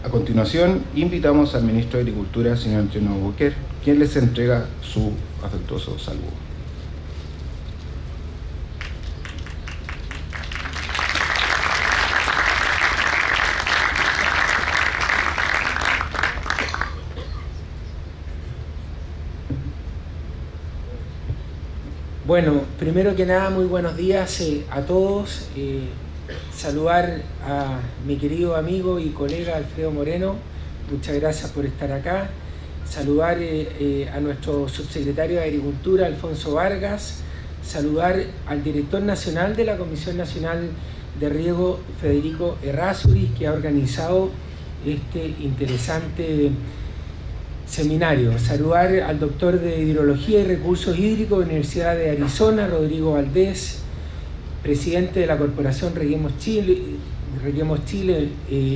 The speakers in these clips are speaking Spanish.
A continuación, invitamos al ministro de Agricultura, señor Antonio Boquer, quien les entrega su afectuoso saludo. Bueno, primero que nada, muy buenos días a todos. Saludar a mi querido amigo y colega Alfredo Moreno, muchas gracias por estar acá. Saludar a nuestro subsecretario de Agricultura, Alfonso Vargas. Saludar al director nacional de la Comisión Nacional de Riego, Federico Errázuriz, que ha organizado este interesante seminario. Saludar al doctor de Hidrología y Recursos Hídricos de la Universidad de Arizona, Rodrigo Valdés, presidente de la Corporación Reguemos Chile,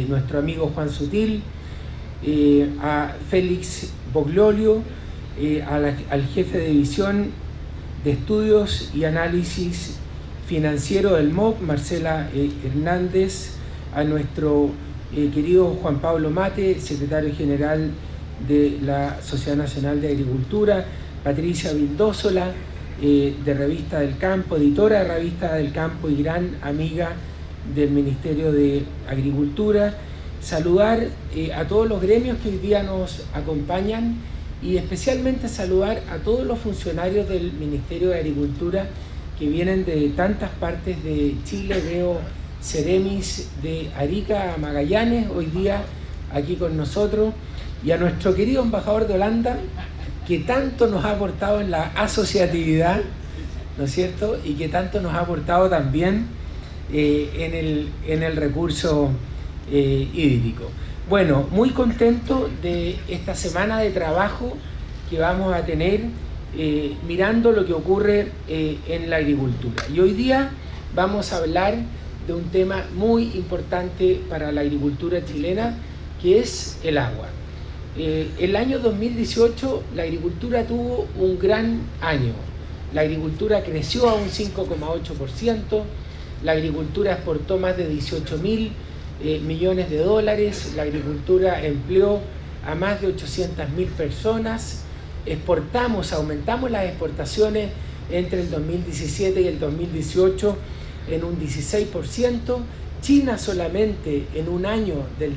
nuestro amigo Juan Sutil, a Félix Boglolio, al jefe de división de estudios y análisis financiero del MOP, Marcela Hernández, a nuestro querido Juan Pablo Mate, secretario general de la Sociedad Nacional de Agricultura, Patricia Vildósola, de Revista del Campo, editora de Revista del Campo y gran amiga del Ministerio de Agricultura. Saludar a todos los gremios que hoy día nos acompañan y especialmente saludar a todos los funcionarios del Ministerio de Agricultura que vienen de tantas partes de Chile. Veo Ceremis de Arica a Magallanes hoy día aquí con nosotros, y a nuestro querido embajador de Holanda, que tanto nos ha aportado en la asociatividad, ¿no es cierto?, y que tanto nos ha aportado también en el recurso hídrico. Bueno, muy contento de esta semana de trabajo que vamos a tener mirando lo que ocurre en la agricultura. Y hoy día vamos a hablar de un tema muy importante para la agricultura chilena, que es el agua. El año 2018 la agricultura tuvo un gran año. La agricultura creció a un 5,8%, la agricultura exportó más de 18.000 millones de dólares, la agricultura empleó a más de 800.000 personas, aumentamos las exportaciones entre el 2017 y el 2018 en un 16%, China solamente en un año del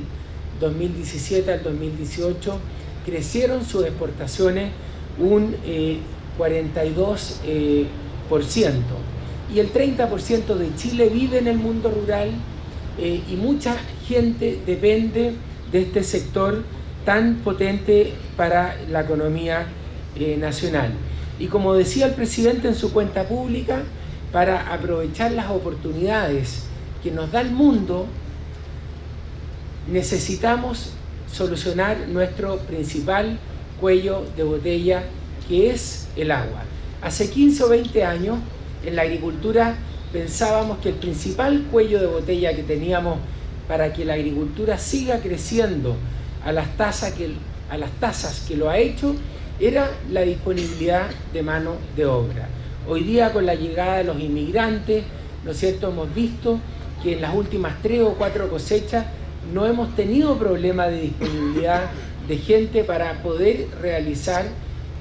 2017 al 2018 crecieron sus exportaciones un 42%, y el 30% de Chile vive en el mundo rural y mucha gente depende de este sector tan potente para la economía nacional. Y como decía el presidente en su cuenta pública, para aprovechar las oportunidades que nos da el mundo, necesitamos solucionar nuestro principal cuello de botella, que es el agua. Hace 15 o 20 años en la agricultura pensábamos que el principal cuello de botella que teníamos para que la agricultura siga creciendo a las tasas que lo ha hecho era la disponibilidad de mano de obra. Hoy día, con la llegada de los inmigrantes, ¿no es cierto?, hemos visto que en las últimas 3 o 4 cosechas no hemos tenido problema de disponibilidad de gente para poder realizar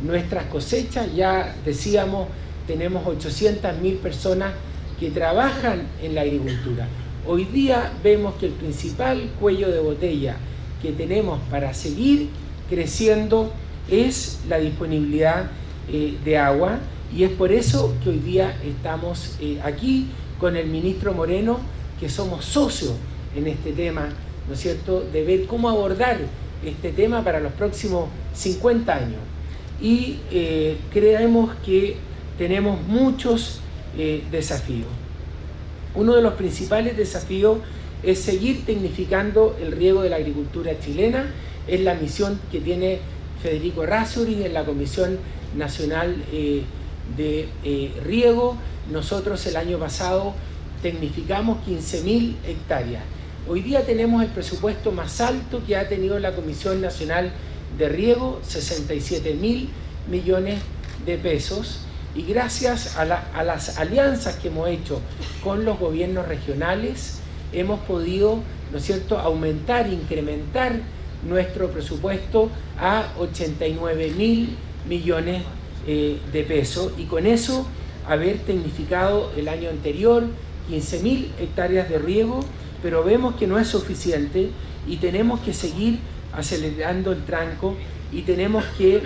nuestras cosechas. Ya decíamos, tenemos 800.000 personas que trabajan en la agricultura. Hoy día vemos que el principal cuello de botella que tenemos para seguir creciendo es la disponibilidad de agua, y es por eso que hoy día estamos aquí con el ministro Moreno, que somos socios en este tema, ¿no es cierto?, de ver cómo abordar este tema para los próximos 50 años. Y creemos que tenemos muchos desafíos. Uno de los principales desafíos es seguir tecnificando el riego de la agricultura chilena. Es la misión que tiene Federico Errázuriz en la Comisión Nacional de Riego. Nosotros el año pasado tecnificamos 15.000 hectáreas. Hoy día tenemos el presupuesto más alto que ha tenido la Comisión Nacional de Riego, 67.000 millones de pesos, y gracias a las alianzas que hemos hecho con los gobiernos regionales hemos podido ¿no es cierto?, aumentar, incrementar nuestro presupuesto a 89.000 millones de pesos, y con eso haber tecnificado el año anterior 15.000 hectáreas de riego, pero vemos que no es suficiente y tenemos que seguir acelerando el tranco y tenemos que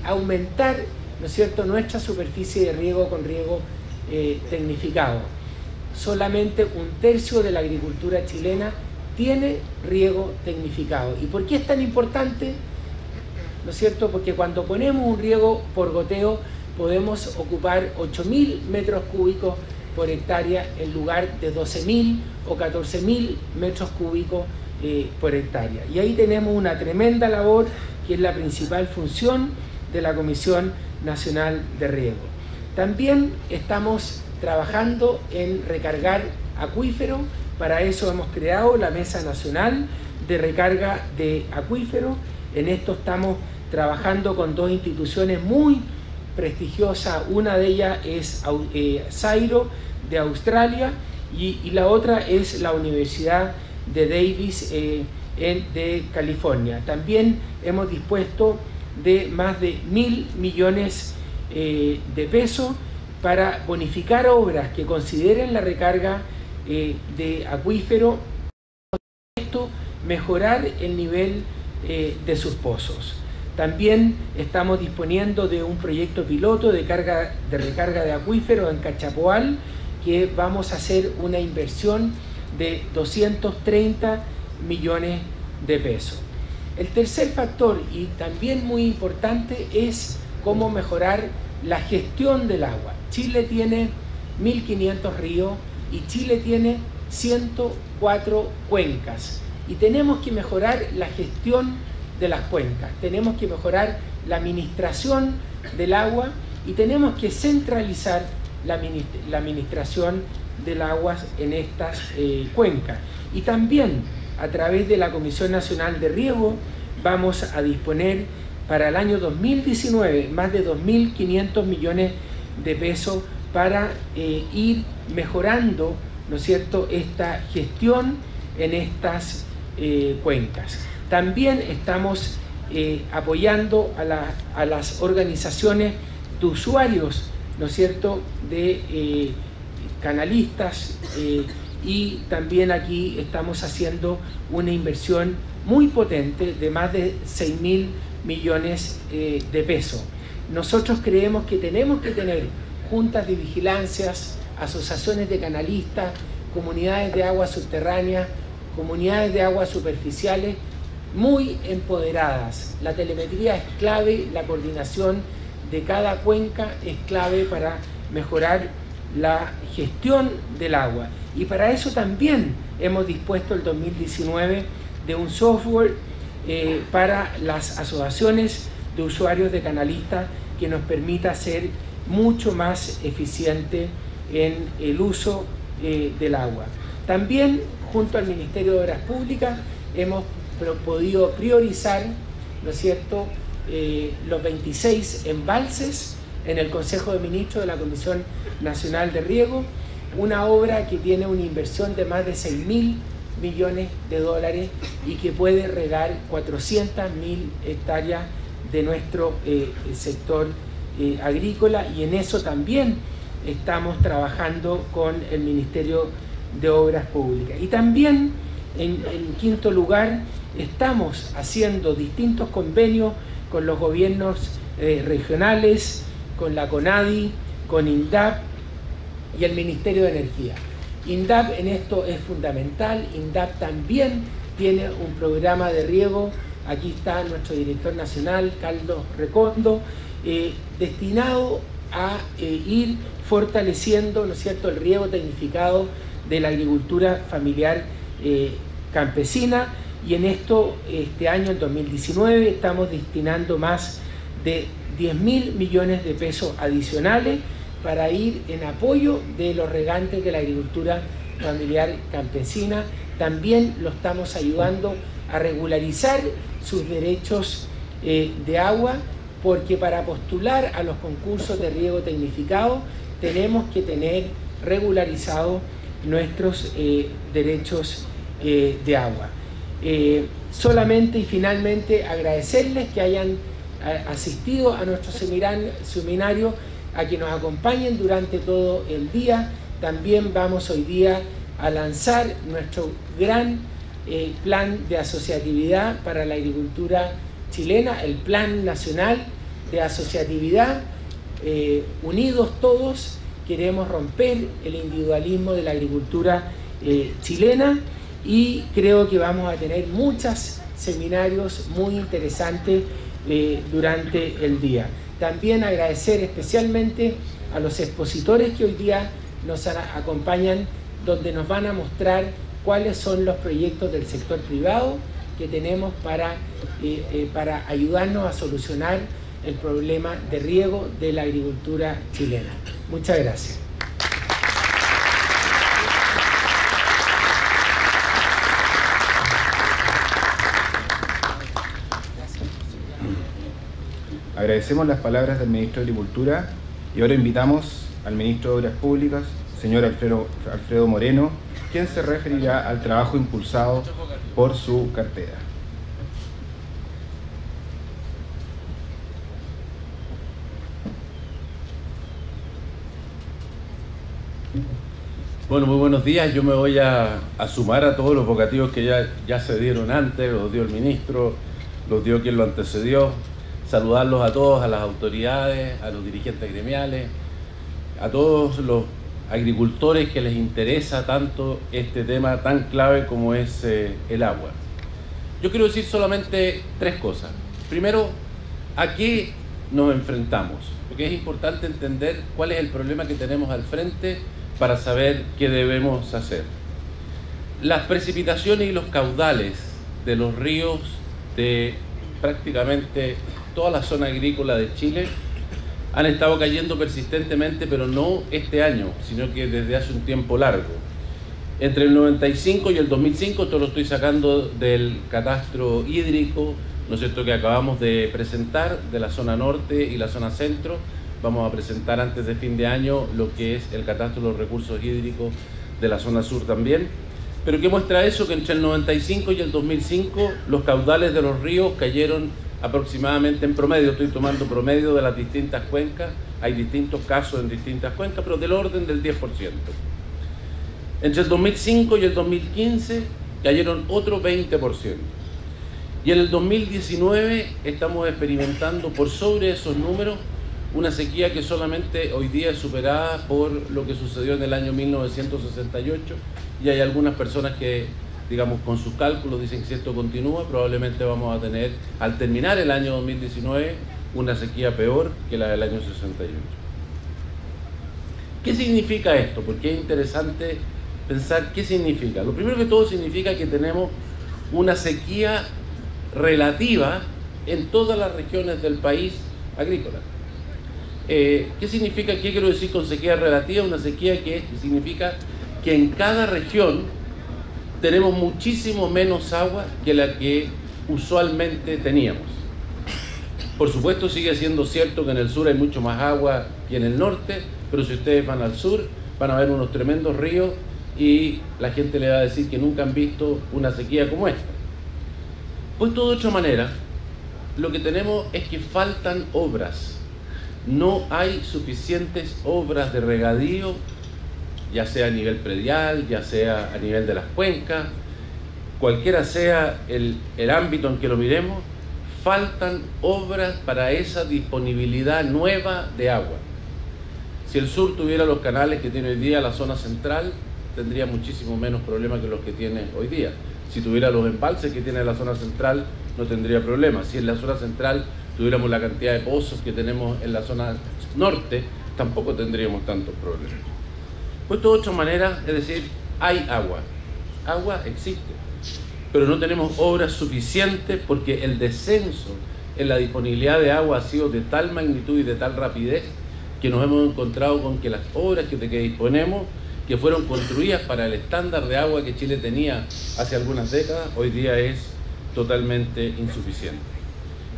aumentar, ¿no es cierto?, nuestra superficie de riego con riego tecnificado. Solamente 1/3 de la agricultura chilena tiene riego tecnificado. ¿Y por qué es tan importante? ¿No es cierto? Porque cuando ponemos un riego por goteo podemos ocupar 8.000 metros cúbicos por hectárea en lugar de 12.000 o 14.000 metros cúbicos por hectárea. Y ahí tenemos una tremenda labor que es la principal función de la Comisión Nacional de Riego. También estamos trabajando en recargar acuíferos. Para eso hemos creado la Mesa Nacional de Recarga de Acuíferos. En esto estamos trabajando con 2 instituciones muy prestigiosas. Una de ellas es CSIRO de Australia y la otra es la Universidad de Davis de California. También hemos dispuesto de más de 1.000 millones de pesos para bonificar obras que consideren la recarga de acuífero, esto mejorar el nivel de sus pozos. También estamos disponiendo de un proyecto piloto de recarga de acuífero en Cachapoal, que vamos a hacer una inversión de 230 millones de pesos. El tercer factor, y también muy importante, es cómo mejorar la gestión del agua. Chile tiene 1.500 ríos y Chile tiene 104 cuencas. Y tenemos que mejorar la gestión de las cuencas, tenemos que mejorar la administración del agua y tenemos que centralizar la administración del agua en estas cuencas. Y también a través de la Comisión Nacional de Riego vamos a disponer para el año 2019 más de 2.500 millones de pesos para ir mejorando, ¿no es cierto?, esta gestión en estas cuencas. También estamos apoyando a las organizaciones de usuarios, ¿no es cierto?, de canalistas, y también aquí estamos haciendo una inversión muy potente de más de 6.000 millones de pesos. Nosotros creemos que tenemos que tener juntas de vigilancias, asociaciones de canalistas, comunidades de aguas subterráneas, comunidades de aguas superficiales muy empoderadas. La telemetría es clave, la coordinación de cada cuenca es clave para mejorar la gestión del agua. Y para eso también hemos dispuesto el 2019 de un software para las asociaciones de usuarios de canalistas que nos permita ser mucho más eficiente en el uso del agua. También junto al Ministerio de Obras Públicas hemos podido priorizar, ¿no es cierto?, los 26 embalses en el Consejo de Ministros de la Comisión Nacional de Riego, una obra que tiene una inversión de más de 6.000 millones de dólares y que puede regar 400.000 hectáreas de nuestro sector agrícola, y en eso también estamos trabajando con el Ministerio de Obras Públicas. Y también, en quinto lugar, estamos haciendo distintos convenios con los gobiernos regionales, con la CONADI, con INDAP y el Ministerio de Energía. INDAP en esto es fundamental. INDAP también tiene un programa de riego. Aquí está nuestro director nacional, Carlos Recondo, destinado a ir fortaleciendo, ¿no es cierto?, el riego tecnificado de la agricultura familiar campesina. Y en esto, este año, en 2019, estamos destinando más de 10.000 millones de pesos adicionales para ir en apoyo de los regantes de la agricultura familiar campesina. También lo estamos ayudando a regularizar sus derechos de agua, porque para postular a los concursos de riego tecnificado tenemos que tener regularizados nuestros derechos de agua. Solamente y finalmente agradecerles que hayan asistido a nuestro seminario, a que nos acompañen durante todo el día. También vamos hoy día a lanzar nuestro gran plan de asociatividad para la agricultura chilena, el Plan Nacional de Asociatividad. Unidos todos queremos romper el individualismo de la agricultura chilena, y creo que vamos a tener muchos seminarios muy interesantes durante el día. También agradecer especialmente a los expositores que hoy día nos acompañan, donde nos van a mostrar cuáles son los proyectos del sector privado que tenemos para ayudarnos a solucionar el problema de riego de la agricultura chilena. Muchas gracias. Agradecemos las palabras del Ministro de Agricultura y ahora invitamos al Ministro de Obras Públicas, señor Alfredo Moreno, quien se referirá al trabajo impulsado por su cartera. Bueno, muy buenos días. Yo me voy a sumar a todos los vocativos que ya se dieron antes, los dio el ministro, los dio quien lo antecedió. Saludarlos a todos, a las autoridades, a los dirigentes gremiales, a todos los agricultores que les interesa tanto este tema tan clave como es el agua. Yo quiero decir solamente tres cosas. Primero, ¿a qué nos enfrentamos? Porque es importante entender cuál es el problema que tenemos al frente para saber qué debemos hacer. Las precipitaciones y los caudales de los ríos de prácticamente toda la zona agrícola de Chile han estado cayendo persistentemente, pero no este año, sino que desde hace un tiempo largo. Entre el 95 y el 2005, esto lo estoy sacando del catastro hídrico, ¿no es cierto?, que acabamos de presentar, de la zona norte y la zona centro. Vamos a presentar antes de fin de año lo que es el catastro de los recursos hídricos de la zona sur también. Pero ¿qué muestra eso? Que entre el 95 y el 2005 los caudales de los ríos cayeron aproximadamente, en promedio, estoy tomando promedio de las distintas cuencas, hay distintos casos en distintas cuencas, pero del orden del 10%. Entre el 2005 y el 2015 cayeron otro 20%. Y en el 2019 estamos experimentando por sobre esos números una sequía que solamente hoy día es superada por lo que sucedió en el año 1968, y hay algunas personas que, digamos, con sus cálculos dicen que si esto continúa, probablemente vamos a tener, al terminar el año 2019, una sequía peor que la del año 68. ¿Qué significa esto? Porque es interesante pensar qué significa. Lo primero que todo significa que tenemos una sequía relativa en todas las regiones del país agrícola. ¿Qué significa? ¿Qué quiero decir con sequía relativa? Una sequía que significa que en cada región tenemos muchísimo menos agua que la que usualmente teníamos. Por supuesto, sigue siendo cierto que en el sur hay mucho más agua que en el norte, pero si ustedes van al sur, van a ver unos tremendos ríos y la gente le va a decir que nunca han visto una sequía como esta. Puesto de otra manera, lo que tenemos es que faltan obras. No hay suficientes obras de regadío, ya sea a nivel predial, ya sea a nivel de las cuencas, cualquiera sea el ámbito en que lo miremos, faltan obras para esa disponibilidad nueva de agua. Si el sur tuviera los canales que tiene hoy día la zona central, tendría muchísimo menos problemas que los que tiene hoy día. Si tuviera los embalses que tiene la zona central, no tendría problemas. Si en la zona central tuviéramos la cantidad de pozos que tenemos en la zona norte, tampoco tendríamos tantos problemas. Pues de otra manera, es decir, hay agua. Agua existe, pero no tenemos obras suficientes porque el descenso en la disponibilidad de agua ha sido de tal magnitud y de tal rapidez que nos hemos encontrado con que las obras de que disponemos, que fueron construidas para el estándar de agua que Chile tenía hace algunas décadas, hoy día es totalmente insuficiente.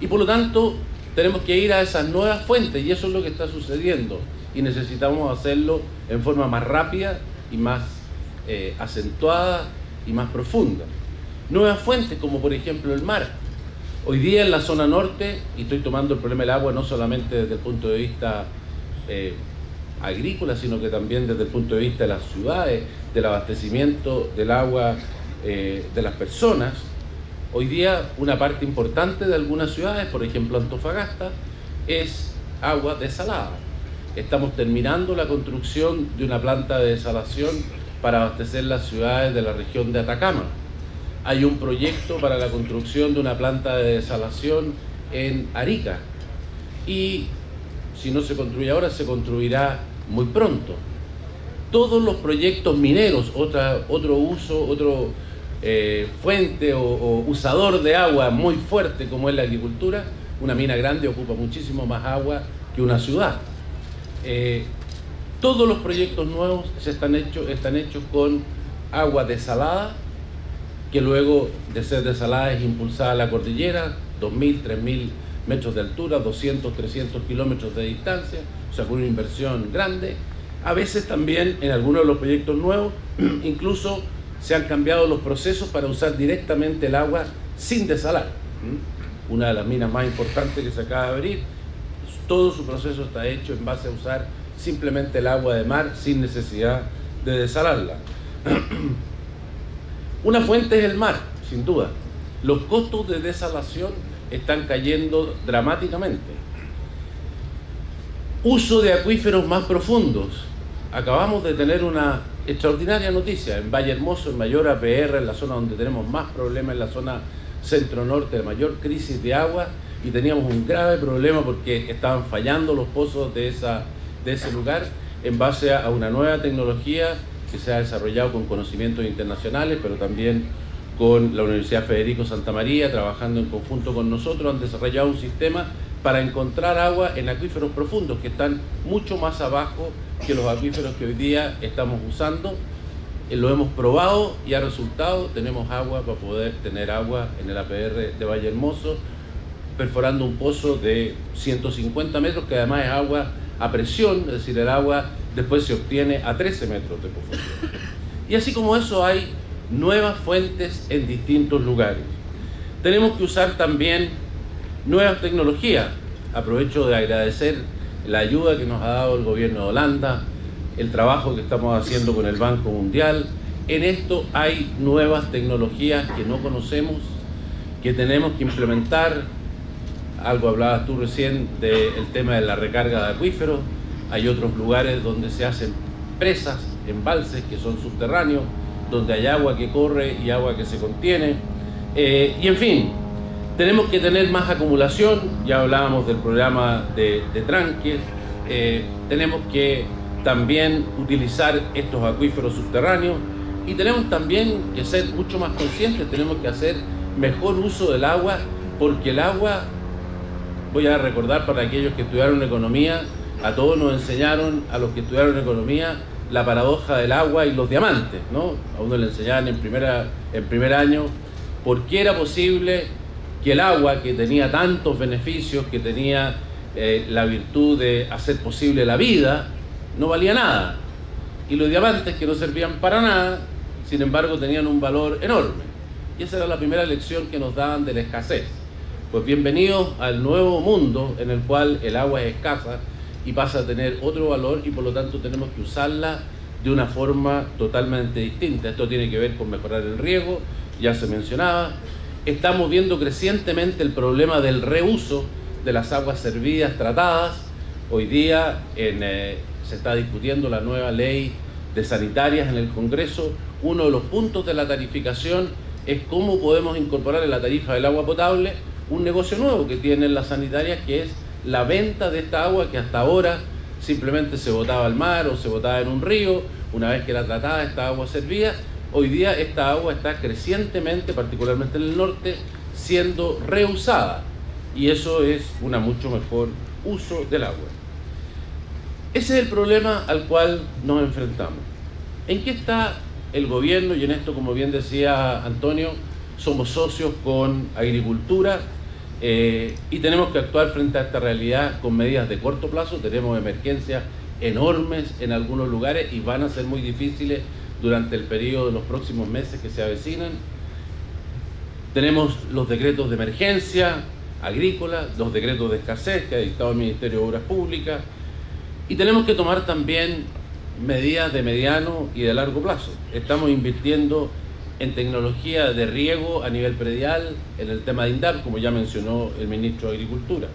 Y por lo tanto, tenemos que ir a esas nuevas fuentes, y eso es lo que está sucediendo, y necesitamos hacerlo en forma más rápida y más acentuada y más profundas. Nuevas fuentes, como por ejemplo el mar. Hoy día en la zona norte, y estoy tomando el problema del agua no solamente desde el punto de vista agrícola, sino que también desde el punto de vista de las ciudades, del abastecimiento del agua de las personas. Hoy día una parte importante de algunas ciudades, por ejemplo Antofagasta, es agua desalada. Estamos terminando la construcción de una planta de desalación para abastecer las ciudades de la región de Atacama. Hay un proyecto para la construcción de una planta de desalación en Arica. Y si no se construye ahora, se construirá muy pronto. Todos los proyectos mineros, otro uso, fuente o usador de agua muy fuerte como es la agricultura, una mina grande ocupa muchísimo más agua que una ciudad. Todos los proyectos nuevos están hechos con agua desalada, que luego de ser desalada es impulsada a la cordillera, 2.000, 3.000 metros de altura, 200, 300 kilómetros de distancia, o sea, con una inversión grande. A veces también en algunos de los proyectos nuevos, incluso se han cambiado los procesos para usar directamente el agua sin desalar. Una de las minas más importantes que se acaba de abrir, todo su proceso está hecho en base a usar simplemente el agua de mar sin necesidad de desalarla. Una fuente es el mar, sin duda. Los costos de desalación están cayendo dramáticamente. Uso de acuíferos más profundos. Acabamos de tener una extraordinaria noticia. En Valle Hermoso, en mayor APR, en la zona donde tenemos más problemas, en la zona centro-norte, de mayor crisis de agua, y teníamos un grave problema porque estaban fallando los pozos de ese lugar, en base a una nueva tecnología que se ha desarrollado con conocimientos internacionales, pero también con la Universidad Federico Santa María, trabajando en conjunto con nosotros, han desarrollado un sistema para encontrar agua en acuíferos profundos que están mucho más abajo que los acuíferos que hoy día estamos usando. Lo hemos probado y ha resultado, tenemos agua para poder tener agua en el APR de Valle Hermoso, perforando un pozo de 150 metros, que además es agua a presión, es decir, el agua después se obtiene a 13 metros de profundidad. Y así como eso hay nuevas fuentes en distintos lugares. Tenemos que usar también nuevas tecnologías. Aprovecho de agradecer la ayuda que nos ha dado el gobierno de Holanda, el trabajo que estamos haciendo con el Banco Mundial. En esto hay nuevas tecnologías que no conocemos, que tenemos que implementar. Algo hablabas tú recién del tema de la recarga de acuíferos. Hay otros lugares donde se hacen presas, embalses que son subterráneos, donde hay agua que corre y agua que se contiene. Y en fin, tenemos que tener más acumulación. Ya hablábamos del programa de tranques. Tenemos que también utilizar estos acuíferos subterráneos y tenemos también que ser mucho más conscientes. Tenemos que hacer mejor uso del agua, porque el agua, voy a recordar para aquellos que estudiaron economía, a todos nos enseñaron, a los que estudiaron economía, la paradoja del agua y los diamantes, ¿no? A uno le enseñaban en primer año por qué era posible que el agua, que tenía tantos beneficios, que tenía la virtud de hacer posible la vida, no valía nada. Y los diamantes, que no servían para nada, sin embargo tenían un valor enorme. Y esa era la primera lección que nos daban de la escasez. Pues bienvenidos al nuevo mundo en el cual el agua es escasa y pasa a tener otro valor, y por lo tanto tenemos que usarla de una forma totalmente distinta. Esto tiene que ver con mejorar el riego, ya se mencionaba. Estamos viendo crecientemente el problema del reuso de las aguas servidas tratadas. Hoy día se está discutiendo la nueva ley de sanitarias en el Congreso. Uno de los puntos de la tarificación es cómo podemos incorporar en la tarifa del agua potable un negocio nuevo que tienen las sanitarias, que es la venta de esta agua que hasta ahora simplemente se botaba al mar o se botaba en un río. Una vez que era tratada, esta agua servía. Hoy día esta agua está crecientemente, particularmente en el norte, siendo reusada, y eso es un mucho mejor uso del agua. Ese es el problema al cual nos enfrentamos. ¿En qué está el gobierno? Y en esto, como bien decía Antonio, somos socios con Agricultura, y tenemos que actuar frente a esta realidad con medidas de corto plazo. Tenemos emergencias enormes en algunos lugares y van a ser muy difíciles durante el periodo de los próximos meses que se avecinan. Tenemos los decretos de emergencia agrícola, los decretos de escasez que ha dictado el Ministerio de Obras Públicas, y tenemos que tomar también medidas de mediano y de largo plazo. Estamos invirtiendo en tecnología de riego a nivel predial, en el tema de INDAP, como ya mencionó el Ministro de Agricultura.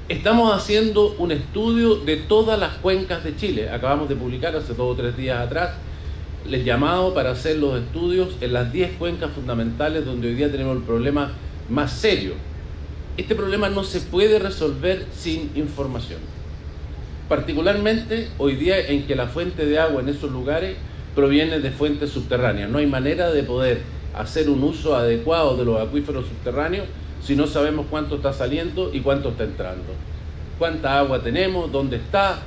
Estamos haciendo un estudio de todas las cuencas de Chile. Acabamos de publicar hace 2 o 3 días atrás el llamado para hacer los estudios en las 10 cuencas fundamentales donde hoy día tenemos el problema más serio. Este problema no se puede resolver sin información. Particularmente hoy día en que la fuente de agua en esos lugares proviene de fuentes subterráneas. No hay manera de poder hacer un uso adecuado de los acuíferos subterráneos si no sabemos cuánto está saliendo y cuánto está entrando. Cuánta agua tenemos, dónde está,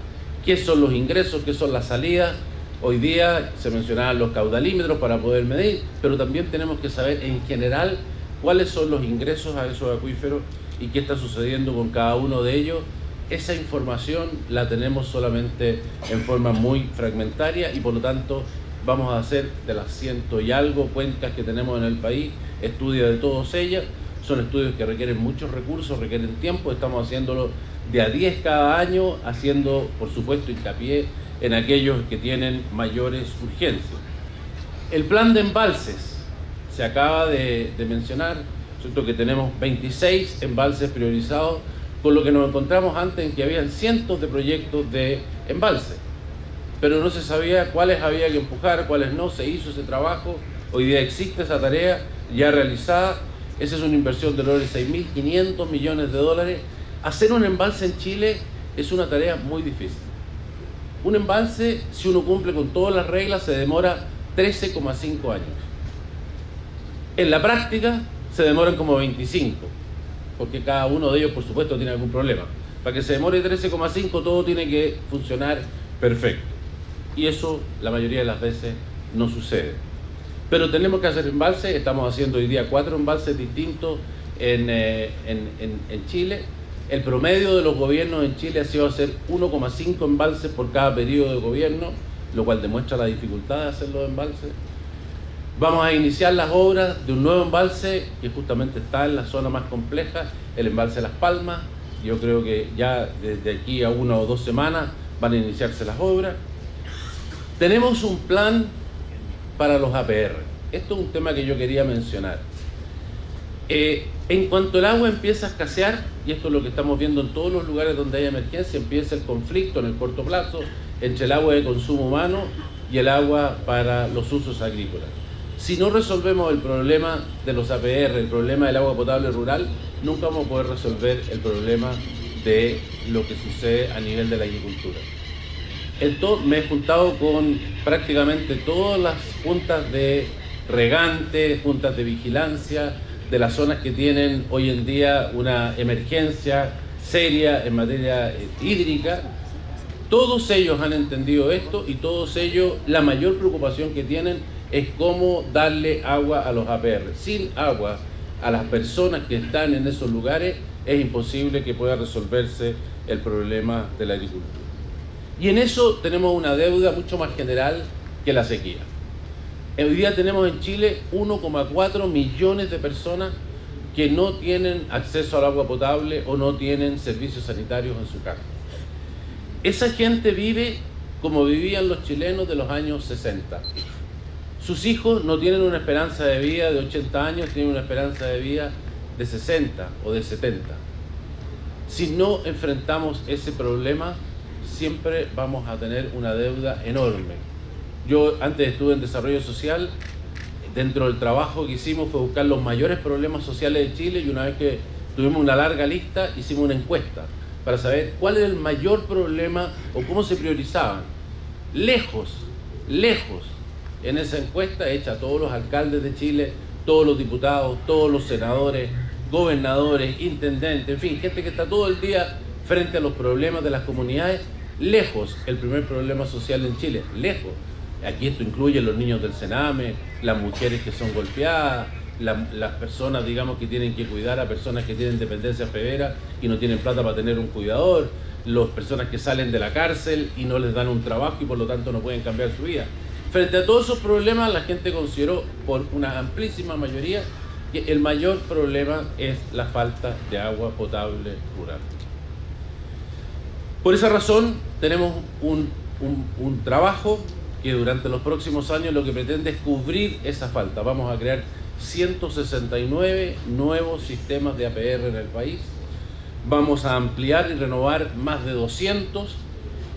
qué son los ingresos, qué son las salidas. Hoy día se mencionaban los caudalímetros para poder medir, pero también tenemos que saber en general cuáles son los ingresos a esos acuíferos y qué está sucediendo con cada uno de ellos. Esa información la tenemos solamente en forma muy fragmentaria y por lo tanto vamos a hacer de las 100 y algo cuencas que tenemos en el país, estudios de todas ellas. Son estudios que requieren muchos recursos, requieren tiempo, estamos haciéndolo de a 10 cada año, haciendo por supuesto hincapié en aquellos que tienen mayores urgencias. El plan de embalses se acaba de mencionar, ¿cierto? Que tenemos 26 embalses priorizados, con lo que nos encontramos antes en que habían cientos de proyectos de embalse, pero no se sabía cuáles había que empujar, cuáles no. Se hizo ese trabajo, hoy día existe esa tarea ya realizada. Esa es una inversión de orden de 6.500 millones de dólares. Hacer un embalse en Chile es una tarea muy difícil. Un embalse, si uno cumple con todas las reglas, se demora 13,5 años. En la práctica se demoran como 25, porque cada uno de ellos, por supuesto, tiene algún problema. Para que se demore 13,5, todo tiene que funcionar perfecto. Y eso, la mayoría de las veces, no sucede. Pero tenemos que hacer embalses. Estamos haciendo hoy día 4 embalses distintos en Chile. El promedio de los gobiernos en Chile ha sido hacer 1,5 embalses por cada periodo de gobierno, lo cual demuestra la dificultad de hacer los embalses. Vamos a iniciar las obras de un nuevo embalse que justamente está en la zona más compleja, el embalse Las Palmas. Yo creo que ya desde aquí a 1 o 2 semanas van a iniciarse las obras. Tenemos un plan para los APR. Esto es un tema que yo quería mencionar. En cuanto el agua empieza a escasear, y esto es lo que estamos viendo en todos los lugares donde hay emergencia, empieza el conflicto en el corto plazo entre el agua de consumo humano y el agua para los usos agrícolas. Si no resolvemos el problema de los APR, el problema del agua potable rural, nunca vamos a poder resolver el problema de lo que sucede a nivel de la agricultura. Entonces, me he juntado con prácticamente todas las juntas de regantes, juntas de vigilancia de las zonas que tienen hoy en día una emergencia seria en materia hídrica. Todos ellos han entendido esto y todos ellos, la mayor preocupación que tienen es cómo darle agua a los APR. Sin agua a las personas que están en esos lugares es imposible que pueda resolverse el problema de la agricultura. Y en eso tenemos una deuda mucho más general que la sequía. Hoy día tenemos en Chile 1,4 millones de personas que no tienen acceso al agua potable o no tienen servicios sanitarios en su casa. Esa gente vive como vivían los chilenos de los años 60. Sus hijos no tienen una esperanza de vida de 80 años, tienen una esperanza de vida de 60 o de 70. Si no enfrentamos ese problema, siempre vamos a tener una deuda enorme. Yo antes estuve en desarrollo social, dentro del trabajo que hicimos fue buscar los mayores problemas sociales de Chile y una vez que tuvimos una larga lista, hicimos una encuesta para saber cuál era el mayor problema o cómo se priorizaban. Lejos, en esa encuesta hecha a todos los alcaldes de Chile, todos los diputados, todos los senadores, gobernadores, intendentes, en fin, gente que está todo el día frente a los problemas de las comunidades, lejos el primer problema social en Chile, lejos. Aquí esto incluye los niños del Sename, las mujeres que son golpeadas, las personas, digamos, que tienen que cuidar a personas que tienen dependencia severa y no tienen plata para tener un cuidador, las personas que salen de la cárcel y no les dan un trabajo y por lo tanto no pueden cambiar su vida. Frente a todos esos problemas, la gente consideró por una amplísima mayoría que el mayor problema es la falta de agua potable rural. Por esa razón tenemos un trabajo que durante los próximos años lo que pretende es cubrir esa falta. Vamos a crear 169 nuevos sistemas de APR en el país. Vamos a ampliar y renovar más de 200.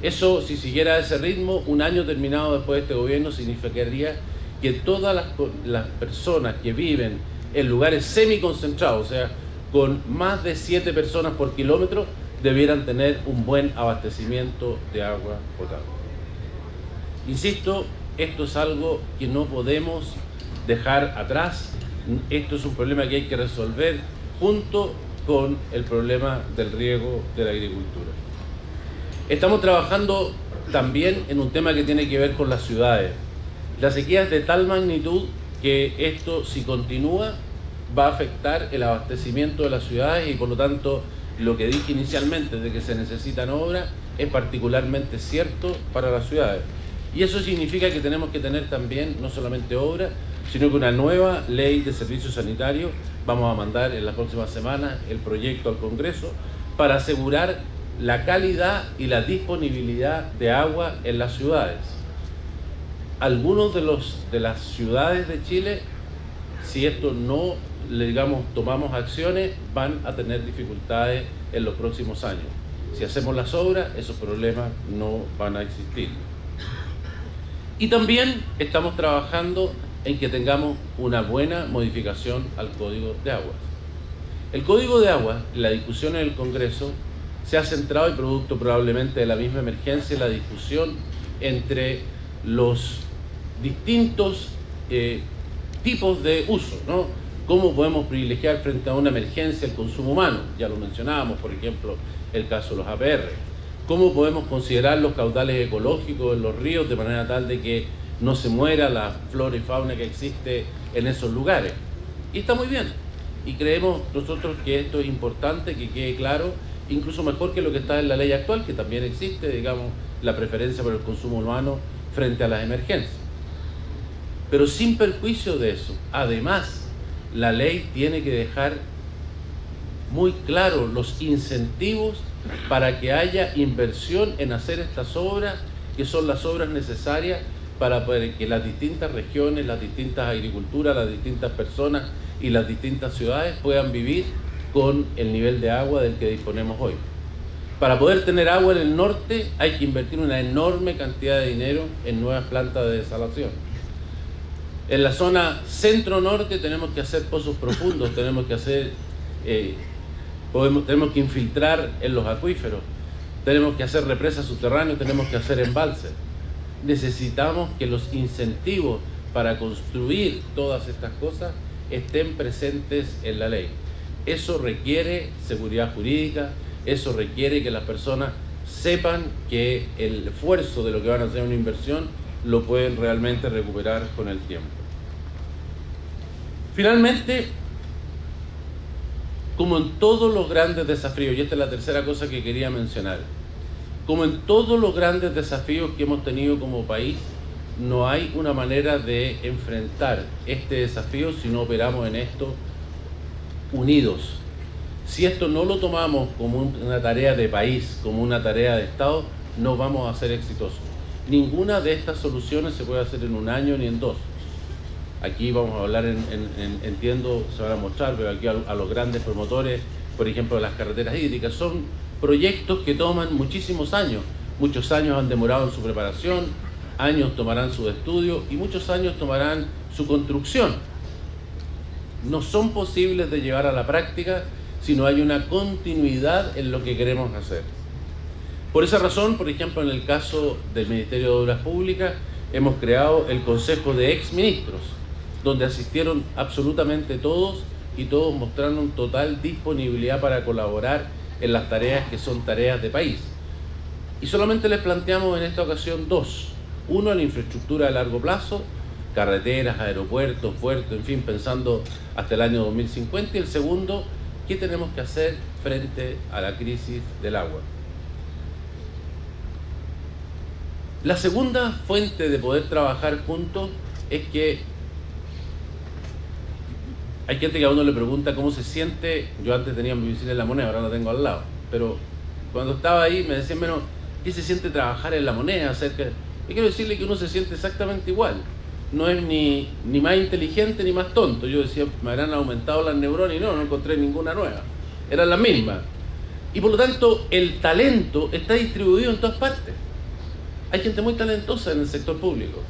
Eso, si siguiera ese ritmo, un año terminado después de este gobierno, significaría que todas las personas que viven en lugares semiconcentrados, o sea, con más de 7 personas por kilómetro, debieran tener un buen abastecimiento de agua potable. Insisto, esto es algo que no podemos dejar atrás. Esto es un problema que hay que resolver junto con el problema del riego de la agricultura. Estamos trabajando también en un tema que tiene que ver con las ciudades. La sequía es de tal magnitud que esto, si continúa, va a afectar el abastecimiento de las ciudades y por lo tanto lo que dije inicialmente de que se necesitan obras es particularmente cierto para las ciudades. Y eso significa que tenemos que tener también no solamente obras, sino que una nueva ley de servicios sanitarios. Vamos a mandar en las próximas semanas el proyecto al Congreso para asegurar la calidad y la disponibilidad de agua en las ciudades. Algunos de las ciudades de Chile, si esto no, tomamos acciones, van a tener dificultades en los próximos años. Si hacemos las obras, esos problemas no van a existir. Y también estamos trabajando en que tengamos una buena modificación al Código de Aguas. El Código de Aguas, la discusión en el Congreso, se ha centrado, y producto probablemente de la misma emergencia, en la discusión entre los distintos tipos de uso, ¿no? ¿Cómo podemos privilegiar frente a una emergencia el consumo humano? Ya lo mencionábamos, por ejemplo, el caso de los APR. ¿Cómo podemos considerar los caudales ecológicos en los ríos de manera tal de que no se muera la flora y fauna que existe en esos lugares? Y está muy bien. Y creemos nosotros que esto es importante, que quede claro, incluso mejor que lo que está en la ley actual, que también existe, digamos, la preferencia por el consumo humano frente a las emergencias. Pero sin perjuicio de eso, además, la ley tiene que dejar muy claro los incentivos para que haya inversión en hacer estas obras, que son las obras necesarias para que las distintas regiones, las distintas agriculturas, las distintas personas y las distintas ciudades puedan vivir con el nivel de agua del que disponemos hoy. Para poder tener agua en el norte hay que invertir una enorme cantidad de dinero en nuevas plantas de desalación. En la zona centro-norte tenemos que hacer pozos profundos, tenemos que infiltrar en los acuíferos, tenemos que hacer represas subterráneas, tenemos que hacer embalses. Necesitamos que los incentivos para construir todas estas cosas estén presentes en la ley. Eso requiere seguridad jurídica, eso requiere que las personas sepan que el esfuerzo de lo que van a hacer una inversión lo pueden realmente recuperar con el tiempo. Finalmente, como en todos los grandes desafíos, y esta es la tercera cosa que quería mencionar, como en todos los grandes desafíos que hemos tenido como país, no hay una manera de enfrentar este desafío si no operamos en esto unidos. Si esto no lo tomamos como una tarea de país, como una tarea de Estado, no vamos a ser exitosos. Ninguna de estas soluciones se puede hacer en un año ni en dos. Aquí vamos a hablar, entiendo, se van a mostrar, pero aquí a los grandes promotores, por ejemplo, de las carreteras hídricas, son proyectos que toman muchísimos años. Muchos años han demorado en su preparación, años tomarán su estudio y muchos años tomarán su construcción. No son posibles de llevar a la práctica si no hay una continuidad en lo que queremos hacer. Por esa razón, por ejemplo, en el caso del Ministerio de Obras Públicas, hemos creado el Consejo de Exministros, donde asistieron absolutamente todos y todos mostraron total disponibilidad para colaborar en las tareas que son tareas de país. Y solamente les planteamos en esta ocasión dos. Uno, la infraestructura de largo plazo, carreteras, aeropuertos, puertos, en fin, pensando hasta el año 2050. Y el segundo, ¿qué tenemos que hacer frente a la crisis del agua? La segunda fuente de poder trabajar juntos es que hay gente que a uno le pregunta cómo se siente. Yo antes tenía mi oficina en La Moneda, ahora la tengo al lado, pero cuando estaba ahí me decían, bueno, ¿qué se siente trabajar en La Moneda? Y quiero decirle que uno se siente exactamente igual. No es ni más inteligente ni más tonto. Yo decía, me habrán aumentado las neuronas y no encontré ninguna nueva. Eran las mismas. Y por lo tanto, el talento está distribuido en todas partes. Hay gente muy talentosa en el sector público.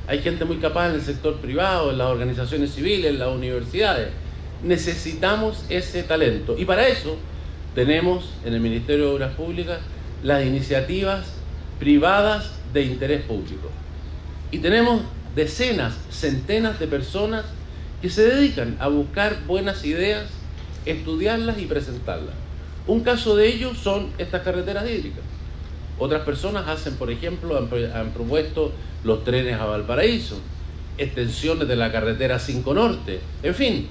Hay gente muy capaz en el sector privado, en las organizaciones civiles, en las universidades. Necesitamos ese talento. Y para eso tenemos en el Ministerio de Obras Públicas las iniciativas privadas de interés público. Y tenemos decenas, centenas de personas que se dedican a buscar buenas ideas, estudiarlas y presentarlas. Un caso de ello son estas carreteras hídricas. Otras personas hacen, por ejemplo, han propuesto los trenes a Valparaíso, extensiones de la carretera 5 Norte. En fin,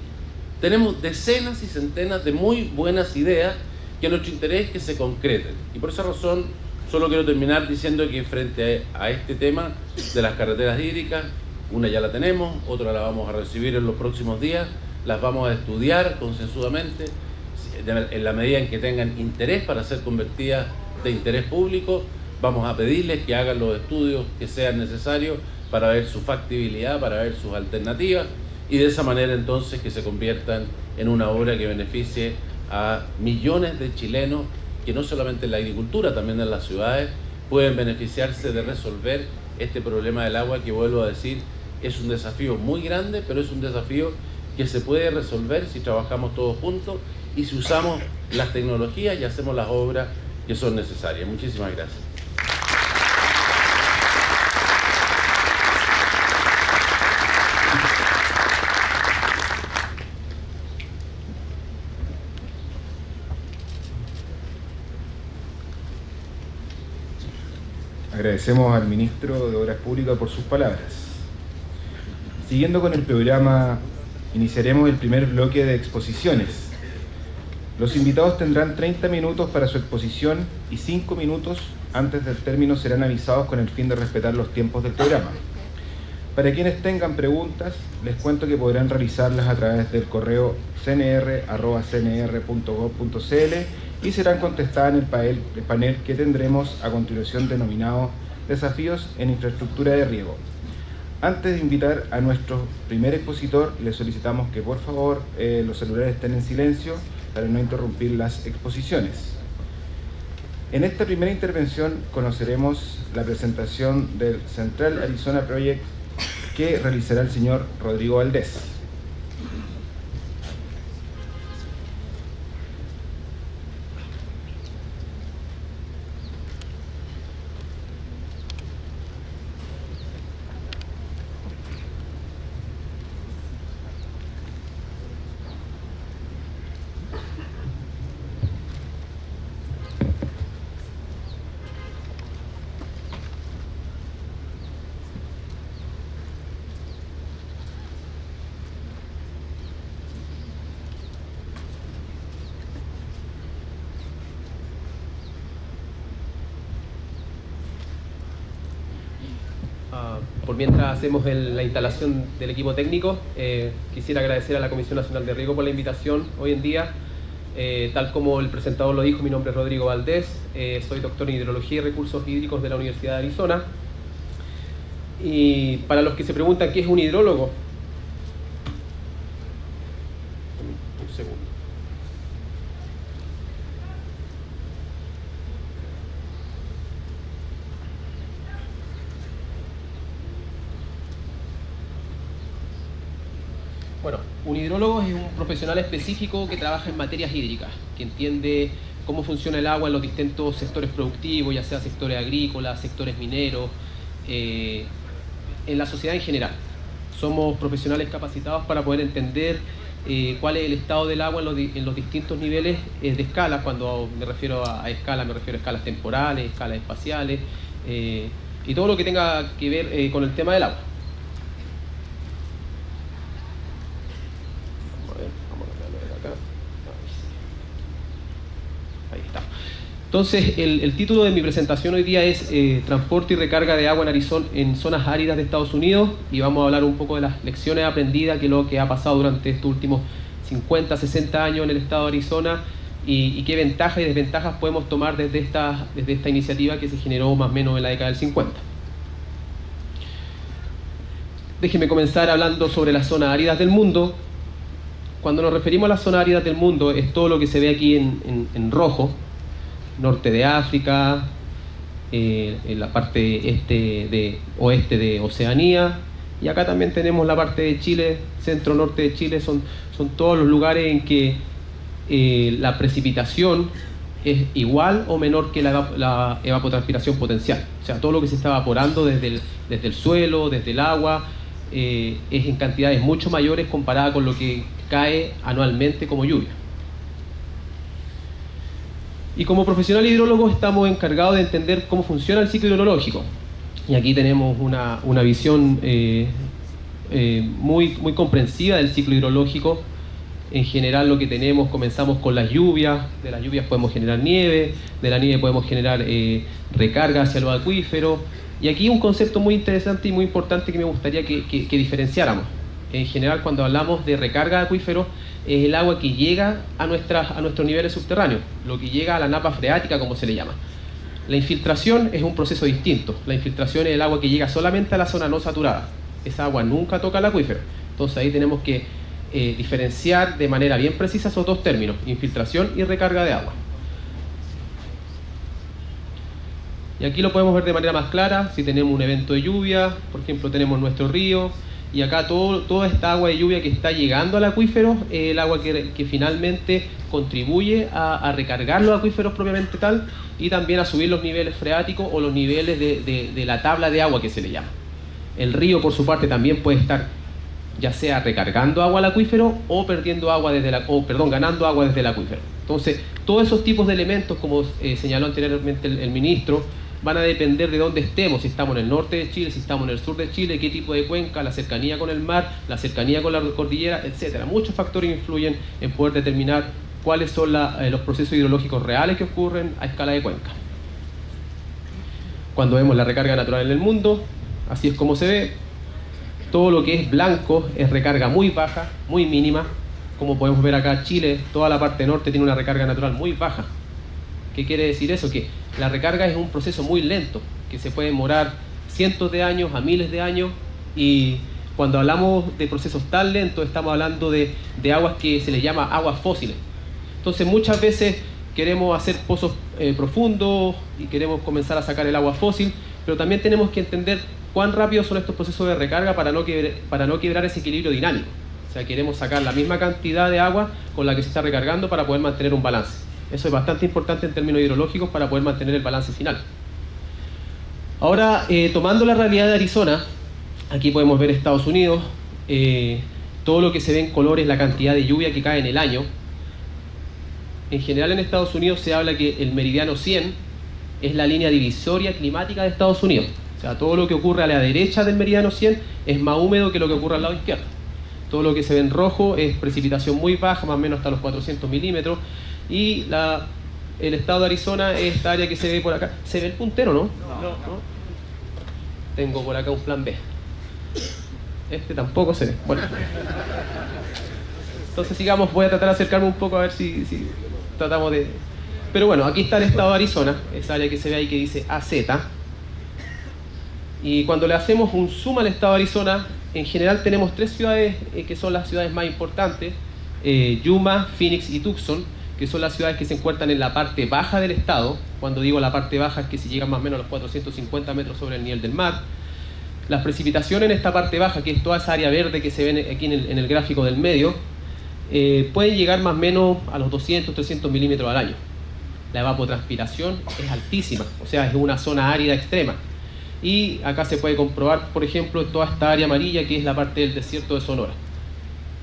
tenemos decenas y centenas de muy buenas ideas que nuestro interés es que se concreten. Y por esa razón, solo quiero terminar diciendo que frente a este tema de las carreteras hídricas, una ya la tenemos, otra la vamos a recibir en los próximos días, las vamos a estudiar concienzudamente, en la medida en que tengan interés para ser convertidas de interés público, vamos a pedirles que hagan los estudios que sean necesarios para ver su factibilidad, para ver sus alternativas, y de esa manera entonces que se conviertan en una obra que beneficie a millones de chilenos que no solamente en la agricultura, también en las ciudades, pueden beneficiarse de resolver este problema del agua que, vuelvo a decir, es un desafío muy grande, pero es un desafío que se puede resolver si trabajamos todos juntos y si usamos las tecnologías y hacemos las obras que son necesarias. Muchísimas gracias. Agradecemos al ministro de Obras Públicas por sus palabras. Siguiendo con el programa, iniciaremos el primer bloque de exposiciones. Los invitados tendrán 30 minutos para su exposición y 5 minutos antes del término serán avisados con el fin de respetar los tiempos del programa. Para quienes tengan preguntas, les cuento que podrán realizarlas a través del correo cnr@cnr.gov.cl y serán contestadas en el panel que tendremos a continuación denominado Desafíos en Infraestructura de Riego. Antes de invitar a nuestro primer expositor, les solicitamos que por favor los celulares estén en silencio para no interrumpir las exposiciones. En esta primera intervención conoceremos la presentación del Central Arizona Project que realizará el señor Rodrigo Valdés. Por mientras hacemos la instalación del equipo técnico, quisiera agradecer a la Comisión Nacional de Riego por la invitación hoy en día. Tal como el presentador lo dijo, mi nombre es Rodrigo Valdés, soy doctor en Hidrología y Recursos Hídricos de la Universidad de Arizona. Y para los que se preguntan qué es un hidrólogo, un segundo. Bueno, un hidrólogo es un profesional específico que trabaja en materias hídricas, que entiende cómo funciona el agua en los distintos sectores productivos, ya sea sectores agrícolas, sectores mineros, en la sociedad en general. Somos profesionales capacitados para poder entender cuál es el estado del agua en los distintos niveles de escala. Cuando me refiero a escala, me refiero a escalas temporales, escalas espaciales y todo lo que tenga que ver con el tema del agua. Entonces, el título de mi presentación hoy día es Transporte y recarga de agua en Arizona en zonas áridas de Estados Unidos, y vamos a hablar un poco de las lecciones aprendidas, que es lo que ha pasado durante estos últimos 50, 60 años en el estado de Arizona, y qué ventajas y desventajas podemos tomar desde esta iniciativa que se generó más o menos en la década del 50. Déjenme comenzar hablando sobre las zonas áridas del mundo. Cuando nos referimos a las zonas áridas del mundo, es todo lo que se ve aquí en rojo: norte de África, en la parte oeste de Oceanía, y acá también tenemos la parte de Chile, centro-norte de Chile. Son todos los lugares en que la precipitación es igual o menor que la evapotranspiración potencial. O sea, todo lo que se está evaporando desde el suelo, desde el agua, es en cantidades mucho mayores comparada con lo que cae anualmente como lluvia. Y como profesional hidrólogo estamos encargados de entender cómo funciona el ciclo hidrológico. Y aquí tenemos una visión muy comprensiva del ciclo hidrológico. En general lo que tenemos, comenzamos con las lluvias. De las lluvias podemos generar nieve, de la nieve podemos generar recarga hacia los acuíferos. Y aquí un concepto muy interesante y muy importante que me gustaría que diferenciáramos. En general, cuando hablamos de recarga de acuíferos, es el agua que llega a nuestros niveles subterráneos, lo que llega a la napa freática, como se le llama. La infiltración es un proceso distinto. La infiltración es el agua que llega solamente a la zona no saturada. Esa agua nunca toca el acuífero. Entonces ahí tenemos que diferenciar de manera bien precisa esos dos términos: infiltración y recarga de agua. Y aquí lo podemos ver de manera más clara. Si tenemos un evento de lluvia, por ejemplo, tenemos nuestro río, y acá toda esta agua de lluvia que está llegando al acuífero es el agua que finalmente contribuye a recargar los acuíferos propiamente tal, y también a subir los niveles freáticos o los niveles de la tabla de agua que se le llama. El río, por su parte, también puede estar ya sea recargando agua al acuífero o ganando agua desde el acuífero. Entonces, todos esos tipos de elementos, como señaló anteriormente el ministro, van a depender de dónde estemos, si estamos en el norte de Chile, si estamos en el sur de Chile, qué tipo de cuenca, la cercanía con el mar, la cercanía con la cordillera, etc. Muchos factores influyen en poder determinar cuáles son los procesos hidrológicos reales que ocurren a escala de cuenca. Cuando vemos la recarga natural en el mundo, así es como se ve. Todo lo que es blanco es recarga muy baja, muy mínima. Como podemos ver acá, Chile, toda la parte norte tiene una recarga natural muy baja. ¿Qué quiere decir eso? Que la recarga es un proceso muy lento, que se puede demorar cientos de años a miles de años, y cuando hablamos de procesos tan lentos estamos hablando de aguas que se les llama aguas fósiles. Entonces muchas veces queremos hacer pozos profundos y queremos comenzar a sacar el agua fósil, pero también tenemos que entender cuán rápidos son estos procesos de recarga para no quebrar ese equilibrio dinámico. O sea, queremos sacar la misma cantidad de agua con la que se está recargando para poder mantener un balance. Eso es bastante importante en términos hidrológicos para poder mantener el balance final. Ahora, tomando la realidad de Arizona, aquí podemos ver Estados Unidos. Todo lo que se ve en color es la cantidad de lluvia que cae en el año. En general en Estados Unidos se habla que el meridiano 100 es la línea divisoria climática de Estados Unidos. O sea, todo lo que ocurre a la derecha del meridiano 100 es más húmedo que lo que ocurre al lado izquierdo. Todo lo que se ve en rojo es precipitación muy baja, más o menos hasta los 400 milímetros. Y el estado de Arizona es esta área que se ve por acá. ¿Se ve el puntero, no? No. Tengo por acá un plan B. Este tampoco se ve. Bueno. Entonces sigamos, voy a tratar de acercarme un poco a ver si tratamos de... Pero bueno, aquí está el estado de Arizona, esa área que se ve ahí que dice AZ. Y cuando le hacemos un zoom al estado de Arizona, en general tenemos tres ciudades que son las ciudades más importantes: Yuma, Phoenix y Tucson, que son las ciudades que se encuentran en la parte baja del estado. Cuando digo la parte baja es que si llegan más o menos a los 450 metros sobre el nivel del mar. Las precipitaciones en esta parte baja, que es toda esa área verde que se ve aquí en el gráfico del medio, pueden llegar más o menos a los 200, 300 milímetros al año. La evapotranspiración es altísima, o sea, es una zona árida extrema. Y acá se puede comprobar, por ejemplo, toda esta área amarilla que es la parte del desierto de Sonora.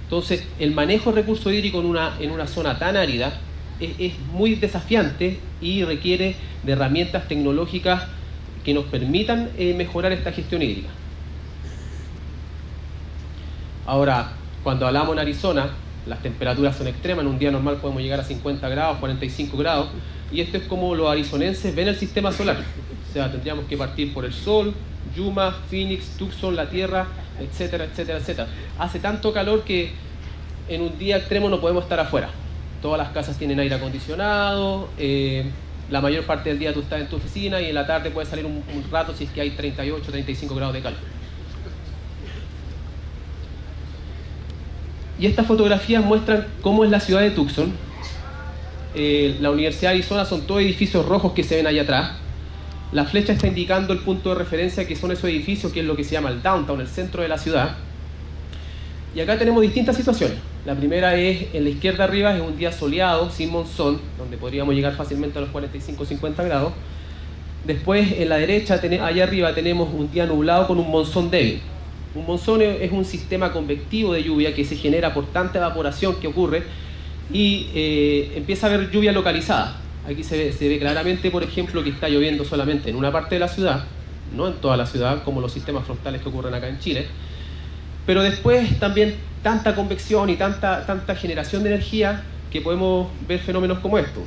Entonces, el manejo de recurso hídrico en una zona tan árida es muy desafiante y requiere de herramientas tecnológicas que nos permitan mejorar esta gestión hídrica. Ahora, cuando hablamos en Arizona, Las temperaturas son extremas, en un día normal podemos llegar a 50 grados, 45 grados, y esto es como los arizonenses ven el sistema solar. O sea, tendríamos que partir por el Sol, Yuma, Phoenix, Tucson, la Tierra, etcétera, etcétera, etcétera. Hace tanto calor que en un día extremo no podemos estar afuera. Todas las casas tienen aire acondicionado, la mayor parte del día tú estás en tu oficina y en la tarde puedes salir un rato si es que hay 38, 35 grados de calor. Y estas fotografías muestran cómo es la ciudad de Tucson. La Universidad de Arizona son todos edificios rojos que se ven allá atrás. La flecha está indicando el punto de referencia que son esos edificios, que es lo que se llama el downtown, el centro de la ciudad. Y acá tenemos distintas situaciones. La primera es, en la izquierda arriba, es un día soleado, sin monzón, donde podríamos llegar fácilmente a los 45-50 grados. Después, en la derecha, allá arriba, tenemos un día nublado con un monzón débil. Un monzón es un sistema convectivo de lluvia que se genera por tanta evaporación que ocurre y empieza a haber lluvia localizada. Aquí se ve claramente, por ejemplo, que está lloviendo solamente en una parte de la ciudad, no en toda la ciudad, como los sistemas frontales que ocurren acá en Chile. Pero después también tanta convección y tanta generación de energía que podemos ver fenómenos como estos.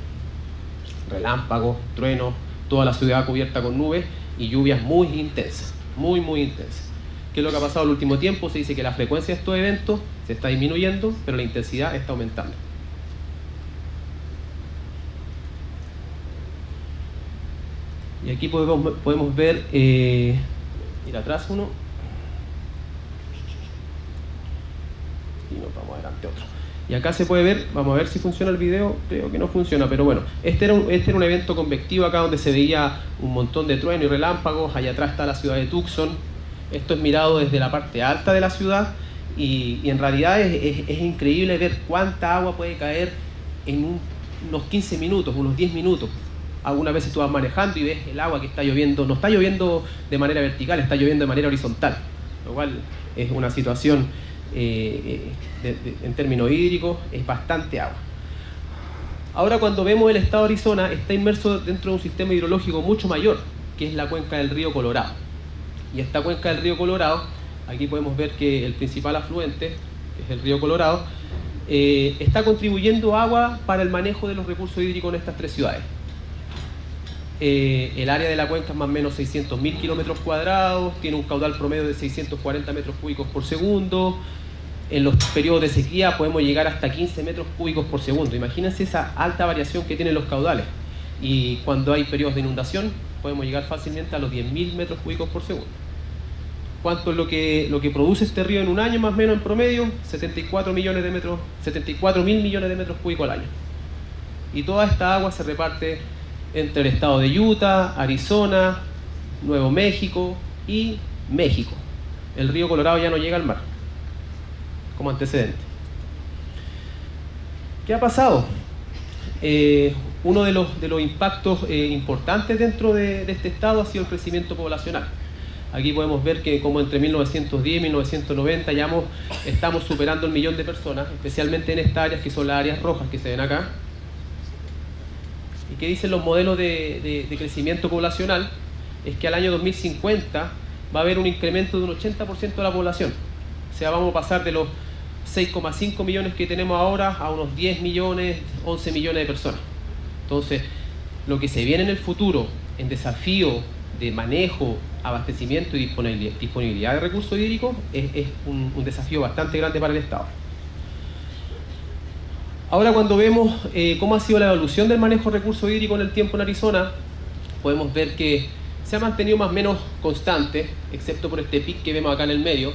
Relámpagos, truenos, toda la ciudad cubierta con nubes y lluvias muy intensas, muy intensas. ¿Qué es lo que ha pasado en el último tiempo? Se dice que la frecuencia de estos eventos se está disminuyendo, pero la intensidad está aumentando. Y aquí podemos ver, ir atrás uno, y nos vamos adelante otro. Y acá se puede ver, vamos a ver si funciona el video, creo que no funciona, pero bueno, este era un evento convectivo acá donde se veía un montón de truenos y relámpagos. Allá atrás está la ciudad de Tucson. Esto es mirado desde la parte alta de la ciudad y en realidad es increíble ver cuánta agua puede caer en unos 15 minutos, unos 10 minutos. Algunas veces tú vas manejando y ves el agua que está lloviendo, no está lloviendo de manera vertical, está lloviendo de manera horizontal, lo cual es una situación, en términos hídricos, es bastante agua. Ahora, cuando vemos el estado de Arizona, está inmerso dentro de un sistema hidrológico mucho mayor, que es la cuenca del río Colorado. Y esta cuenca del río Colorado, aquí podemos ver que el principal afluente, que es el río Colorado, está contribuyendo agua para el manejo de los recursos hídricos en estas tres ciudades. El área de la cuenca es más o menos 600.000 kilómetros cuadrados, tiene un caudal promedio de 640 metros cúbicos por segundo. En los periodos de sequía podemos llegar hasta 15 metros cúbicos por segundo. Imagínense esa alta variación que tienen los caudales. Y cuando hay periodos de inundación, podemos llegar fácilmente a los 10.000 metros cúbicos por segundo. ¿Cuánto es lo que produce este río en un año, más o menos en promedio? 74.000 millones de metros cúbicos al año. Y toda esta agua se reparte entre el estado de Utah, Arizona, Nuevo México y México. El río Colorado ya no llega al mar, como antecedente. ¿Qué ha pasado? Uno de los impactos importantes dentro de este estado ha sido el crecimiento poblacional. Aquí podemos ver que como entre 1910 y 1990 ya estamos superando el 1.000.000 de personas, especialmente en estas áreas que son las áreas rojas que se ven acá. ¿Y qué dicen los modelos de crecimiento poblacional? Es que al año 2050 va a haber un incremento de un 80% de la población. O sea, vamos a pasar de los 6,5 millones que tenemos ahora a unos 10 millones, 11 millones de personas. Entonces, lo que se viene en el futuro en desafío de manejo, abastecimiento y disponibilidad de recursos hídricos es un desafío bastante grande para el Estado. Ahora, cuando vemos cómo ha sido la evolución del manejo de recursos hídricos en el tiempo en Arizona, podemos ver que se ha mantenido más o menos constante, excepto por este pic que vemos acá en el medio.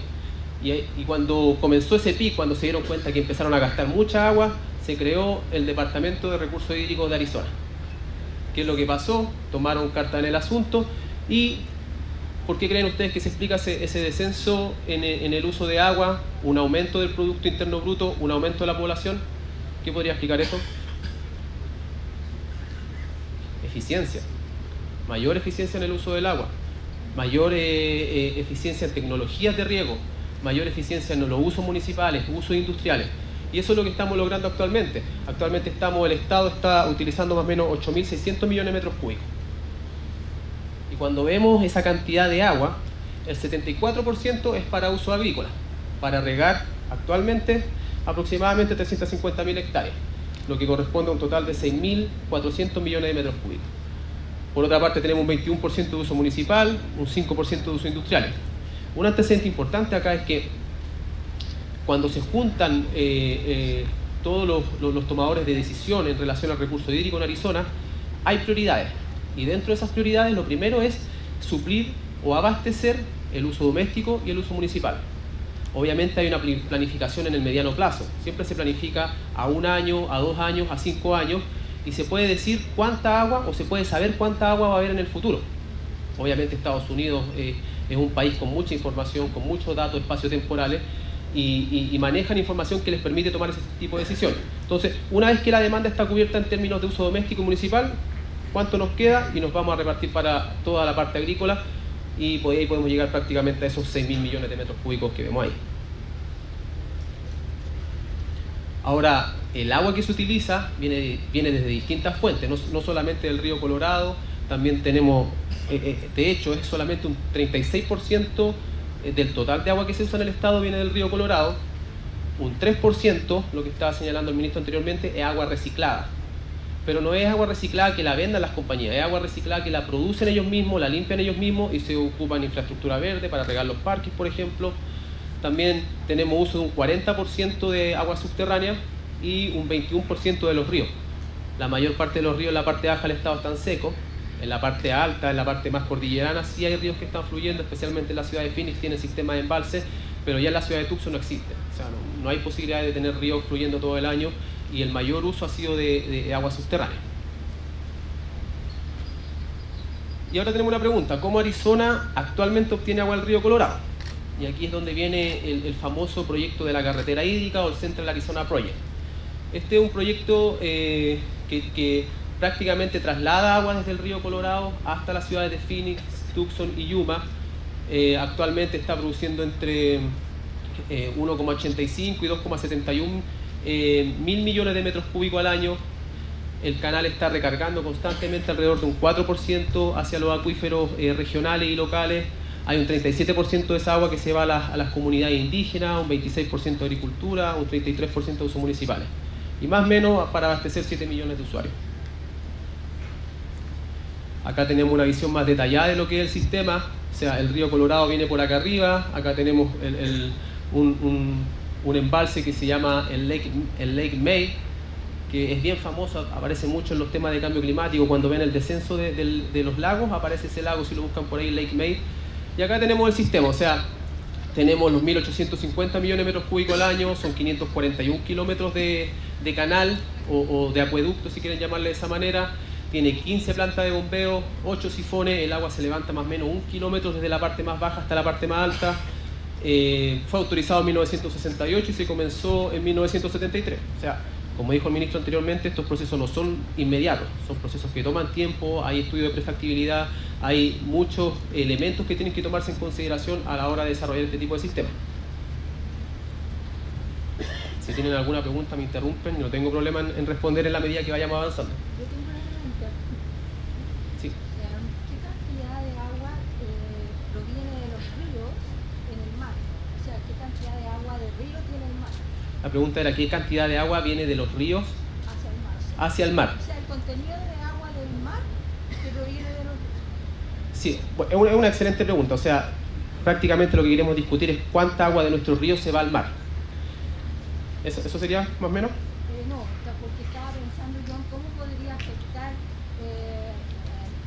Y cuando comenzó ese pic, cuando se dieron cuenta que empezaron a gastar mucha agua, se creó el Departamento de Recursos Hídricos de Arizona. ¿Qué es lo que pasó? Tomaron carta en el asunto. ¿Y por qué creen ustedes que se explica ese descenso en el uso de agua, un aumento del Producto Interno Bruto, un aumento de la población? ¿Qué podría explicar eso? Eficiencia. Mayor eficiencia en el uso del agua, mayor eficiencia en tecnologías de riego, mayor eficiencia en los usos municipales, usos industriales. Y eso es lo que estamos logrando actualmente. Actualmente el Estado está utilizando más o menos 8.600 millones de metros cúbicos. Y cuando vemos esa cantidad de agua, el 74% es para uso agrícola, para regar actualmente aproximadamente 350.000 hectáreas, lo que corresponde a un total de 6.400 millones de metros cúbicos. Por otra parte tenemos un 21% de uso municipal, un 5% de uso industrial. Un antecedente importante acá es que cuando se juntan todos los tomadores de decisión en relación al recurso hídrico en Arizona, hay prioridades. Y dentro de esas prioridades lo primero es suplir o abastecer el uso doméstico y el uso municipal. Obviamente hay una planificación en el mediano plazo. Siempre se planifica a 1 año, a 2 años, a 5 años, y se puede decir cuánta agua o se puede saber cuánta agua va a haber en el futuro. Obviamente Estados Unidos es un país con mucha información, con muchos datos espaciotemporales, y manejan información que les permite tomar ese tipo de decisiones. Entonces, una vez que la demanda está cubierta en términos de uso doméstico y municipal, ¿cuánto nos queda? Y nos vamos a repartir para toda la parte agrícola, y por ahí podemos llegar prácticamente a esos 6.000 millones de metros cúbicos que vemos ahí. Ahora, el agua que se utiliza viene desde distintas fuentes, no solamente del río Colorado, también tenemos, de hecho, es solamente un 36% del total de agua que se usa en el estado viene del río Colorado. Un 3%, lo que estaba señalando el ministro anteriormente, es agua reciclada. Pero no es agua reciclada que la vendan las compañías, es agua reciclada que la producen ellos mismos, la limpian ellos mismos y se ocupan en infraestructura verde para regar los parques, por ejemplo. También tenemos uso de un 40% de agua subterránea y un 21% de los ríos. La mayor parte de los ríos en la parte baja del estado están secos. En la parte alta, en la parte más cordillerana, sí hay ríos que están fluyendo, especialmente en la ciudad de Phoenix tiene sistema de embalse, pero ya en la ciudad de Tucson no existe. O sea, no hay posibilidad de tener ríos fluyendo todo el año, y el mayor uso ha sido de agua subterránea. Y ahora tenemos una pregunta: ¿cómo Arizona actualmente obtiene agua del río Colorado? Y aquí es donde viene el famoso proyecto de la carretera hídrica, o el Central Arizona Project. Este es un proyecto que prácticamente traslada agua desde el río Colorado hasta las ciudades de Phoenix, Tucson y Yuma. Actualmente está produciendo entre 1,85 y 2,71 mil millones de metros cúbicos al año. El canal está recargando constantemente alrededor de un 4% hacia los acuíferos regionales y locales. Hay un 37% de esa agua que se va a las comunidades indígenas, un 26% de agricultura, un 33% de usos municipales. Y más o menos para abastecer 7 millones de usuarios. Acá tenemos una visión más detallada de lo que es el sistema. O sea, el río Colorado viene por acá arriba. Acá tenemos un embalse que se llama el Lake May, que es bien famoso, aparece mucho en los temas de cambio climático. Cuando ven el descenso de los lagos, aparece ese lago, si lo buscan por ahí, Lake May. Y acá tenemos el sistema, o sea, tenemos los 1.850 millones de metros cúbicos al año, son 541 kilómetros de canal o de acueducto, si quieren llamarle de esa manera. Tiene 15 plantas de bombeo, 8 sifones, el agua se levanta más o menos 1 kilómetro desde la parte más baja hasta la parte más alta. Fue autorizado en 1968 y se comenzó en 1973. O sea, como dijo el ministro anteriormente, estos procesos no son inmediatos, son procesos que toman tiempo, hay estudio de prefactibilidad, hay muchos elementos que tienen que tomarse en consideración a la hora de desarrollar este tipo de sistemas. Si tienen alguna pregunta me interrumpen, no tengo problema en responder en la medida que vayamos avanzando. Yo tengo una pregunta. Sí. ¿Qué cantidad de agua proviene de los ríos en el mar? O sea, ¿qué cantidad de agua de río tiene el mar? La pregunta era: ¿qué cantidad de agua viene de los ríos Hacia el mar. hacia el mar? O sea, el contenido de agua del mar que proviene de los ríos. Sí, es una excelente pregunta. O sea, prácticamente lo que queremos discutir es cuánta agua de nuestros ríos se va al mar. ¿Eso sería más o menos? No, porque estaba pensando yo en cómo podría afectar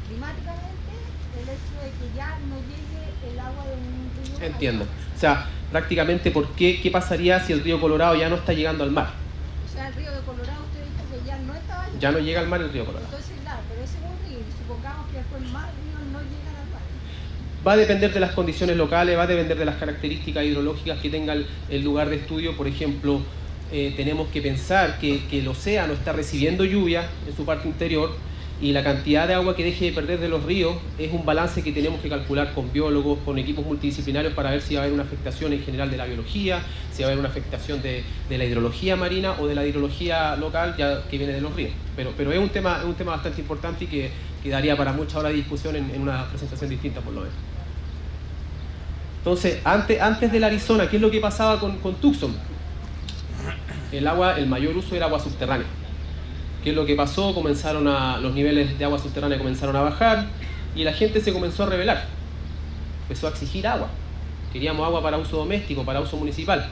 climáticamente el hecho de que ya no llegue el agua de un río. Entiendo. O sea, prácticamente, ¿qué pasaría si el río Colorado ya no está llegando al mar? O sea, el río de Colorado, usted dijo que ya no estaba allí. Ya no llega al mar el río Colorado. Entonces, claro, pero ese es un río, y supongamos que después más ríos no llegan al mar. Va a depender de las condiciones locales, va a depender de las características hidrológicas que tenga el lugar de estudio. Por ejemplo, tenemos que pensar que el océano está recibiendo lluvia en su parte interior, y la cantidad de agua que deje de perder de los ríos es un balance que tenemos que calcular con biólogos, con equipos multidisciplinarios, para ver si va a haber una afectación en general de la biología, si va a haber una afectación de la hidrología marina o de la hidrología local ya que viene de los ríos. Pero es un tema bastante importante y que daría para mucha hora de discusión en una presentación distinta, por lo menos. Entonces, antes del Arizona, ¿qué es lo que pasaba con Tucson? el mayor uso era agua subterránea. ¿Qué es lo que pasó? Los niveles de agua subterránea comenzaron a bajar y la gente se comenzó a rebelar. Empezó a exigir agua. Queríamos agua para uso doméstico, para uso municipal.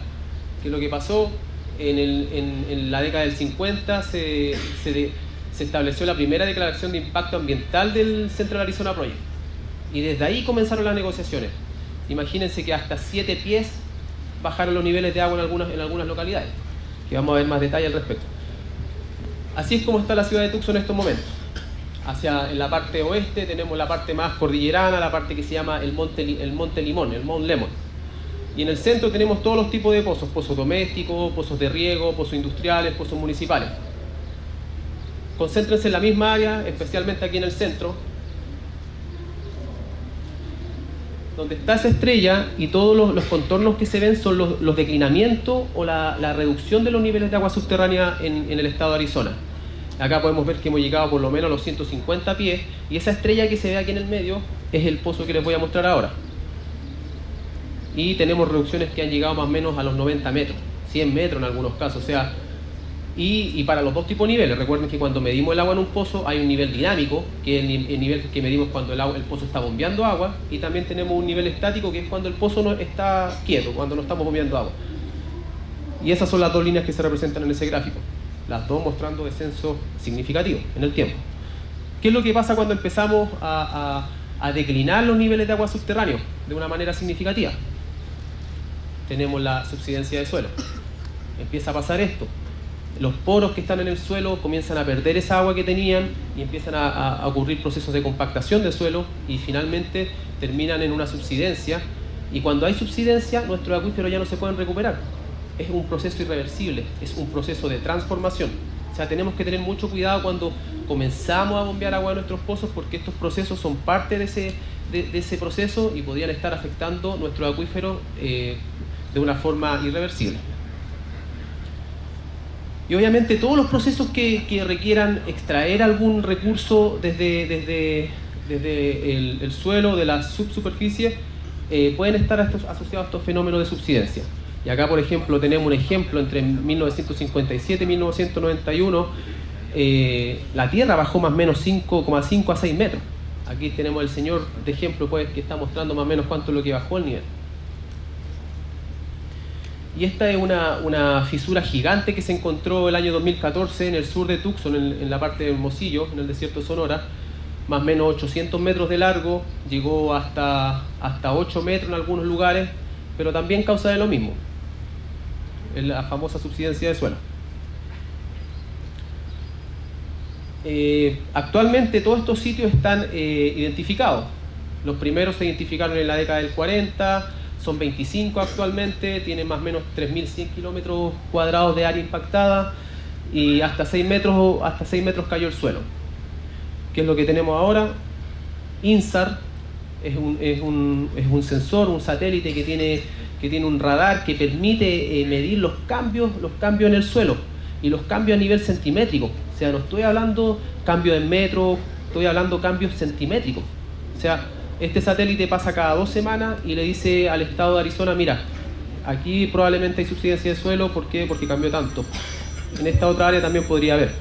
¿Qué es lo que pasó? En la década del 50 se estableció la primera declaración de impacto ambiental del Central Arizona Project. Y desde ahí comenzaron las negociaciones. Imagínense que hasta 7 pies bajaron los niveles de agua en algunas localidades, que vamos a ver más detalle al respecto. Así es como está la ciudad de Tucson en estos momentos. En la parte oeste tenemos la parte más cordillerana, la parte que se llama el Monte Limón, el Mount Lemon. Y en el centro tenemos todos los tipos de pozos: pozos domésticos, pozos de riego, pozos industriales, pozos municipales. Concéntrense en la misma área, especialmente aquí en el centro, donde está esa estrella, y todos los contornos que se ven son los declinamientos o la reducción de los niveles de agua subterránea en el estado de Arizona. Acá podemos ver que hemos llegado por lo menos a los 150 pies, y esa estrella que se ve aquí en el medio es el pozo que les voy a mostrar ahora. Y tenemos reducciones que han llegado más o menos a los 90 metros, 100 metros en algunos casos. O sea, y para los dos tipos de niveles. Recuerden que cuando medimos el agua en un pozo hay un nivel dinámico, que es el nivel que medimos cuando el pozo está bombeando agua, y también tenemos un nivel estático, que es cuando el pozo no está quieto, cuando no estamos bombeando agua. Y esas son las dos líneas que se representan en ese gráfico, las dos mostrando descenso significativo en el tiempo. ¿Qué es lo que pasa cuando empezamos a declinar los niveles de agua subterráneo de una manera significativa? Tenemos la subsidencia de suelo. Empieza a pasar esto. Los poros que están en el suelo comienzan a perder esa agua que tenían y empiezan a ocurrir procesos de compactación del suelo, y finalmente terminan en una subsidencia. Y cuando hay subsidencia, nuestros acuíferos ya no se pueden recuperar. Es un proceso irreversible, es un proceso de transformación. O sea, tenemos que tener mucho cuidado cuando comenzamos a bombear agua de nuestros pozos, porque estos procesos son parte de ese proceso y podrían estar afectando nuestros acuíferos de una forma irreversible. Y obviamente todos los procesos que requieran extraer algún recurso desde el suelo, de la subsuperficie, pueden estar asociados a estos fenómenos de subsidencia. Y acá, por ejemplo, tenemos un ejemplo entre 1957 y 1991. La tierra bajó más o menos 5,5 a 6 metros. Aquí tenemos el señor de ejemplo, pues, que está mostrando más o menos cuánto es lo que bajó el nivel. Y esta es una fisura gigante que se encontró el año 2014 en el sur de Tucson, en la parte de Hermosillo, en el desierto de Sonora. Más o menos 800 metros de largo, llegó hasta 8 metros en algunos lugares, pero también causa de lo mismo, la famosa subsidencia de suelo. Actualmente todos estos sitios están identificados. Los primeros se identificaron en la década del 40, son 25 actualmente, tienen más o menos 3.100 kilómetros cuadrados de área impactada, y hasta 6 metros cayó el suelo. ¿Qué es lo que tenemos ahora? INSAR es un sensor, un satélite que tiene un radar que permite medir los cambios en el suelo, y los cambios a nivel centimétrico. O sea, no estoy hablando cambios en metros, estoy hablando cambios centimétricos. O sea, este satélite pasa cada 2 semanas y le dice al estado de Arizona: mira, aquí probablemente hay subsidencia de suelo. ¿Por qué? Porque cambió tanto. En esta otra área también podría haber.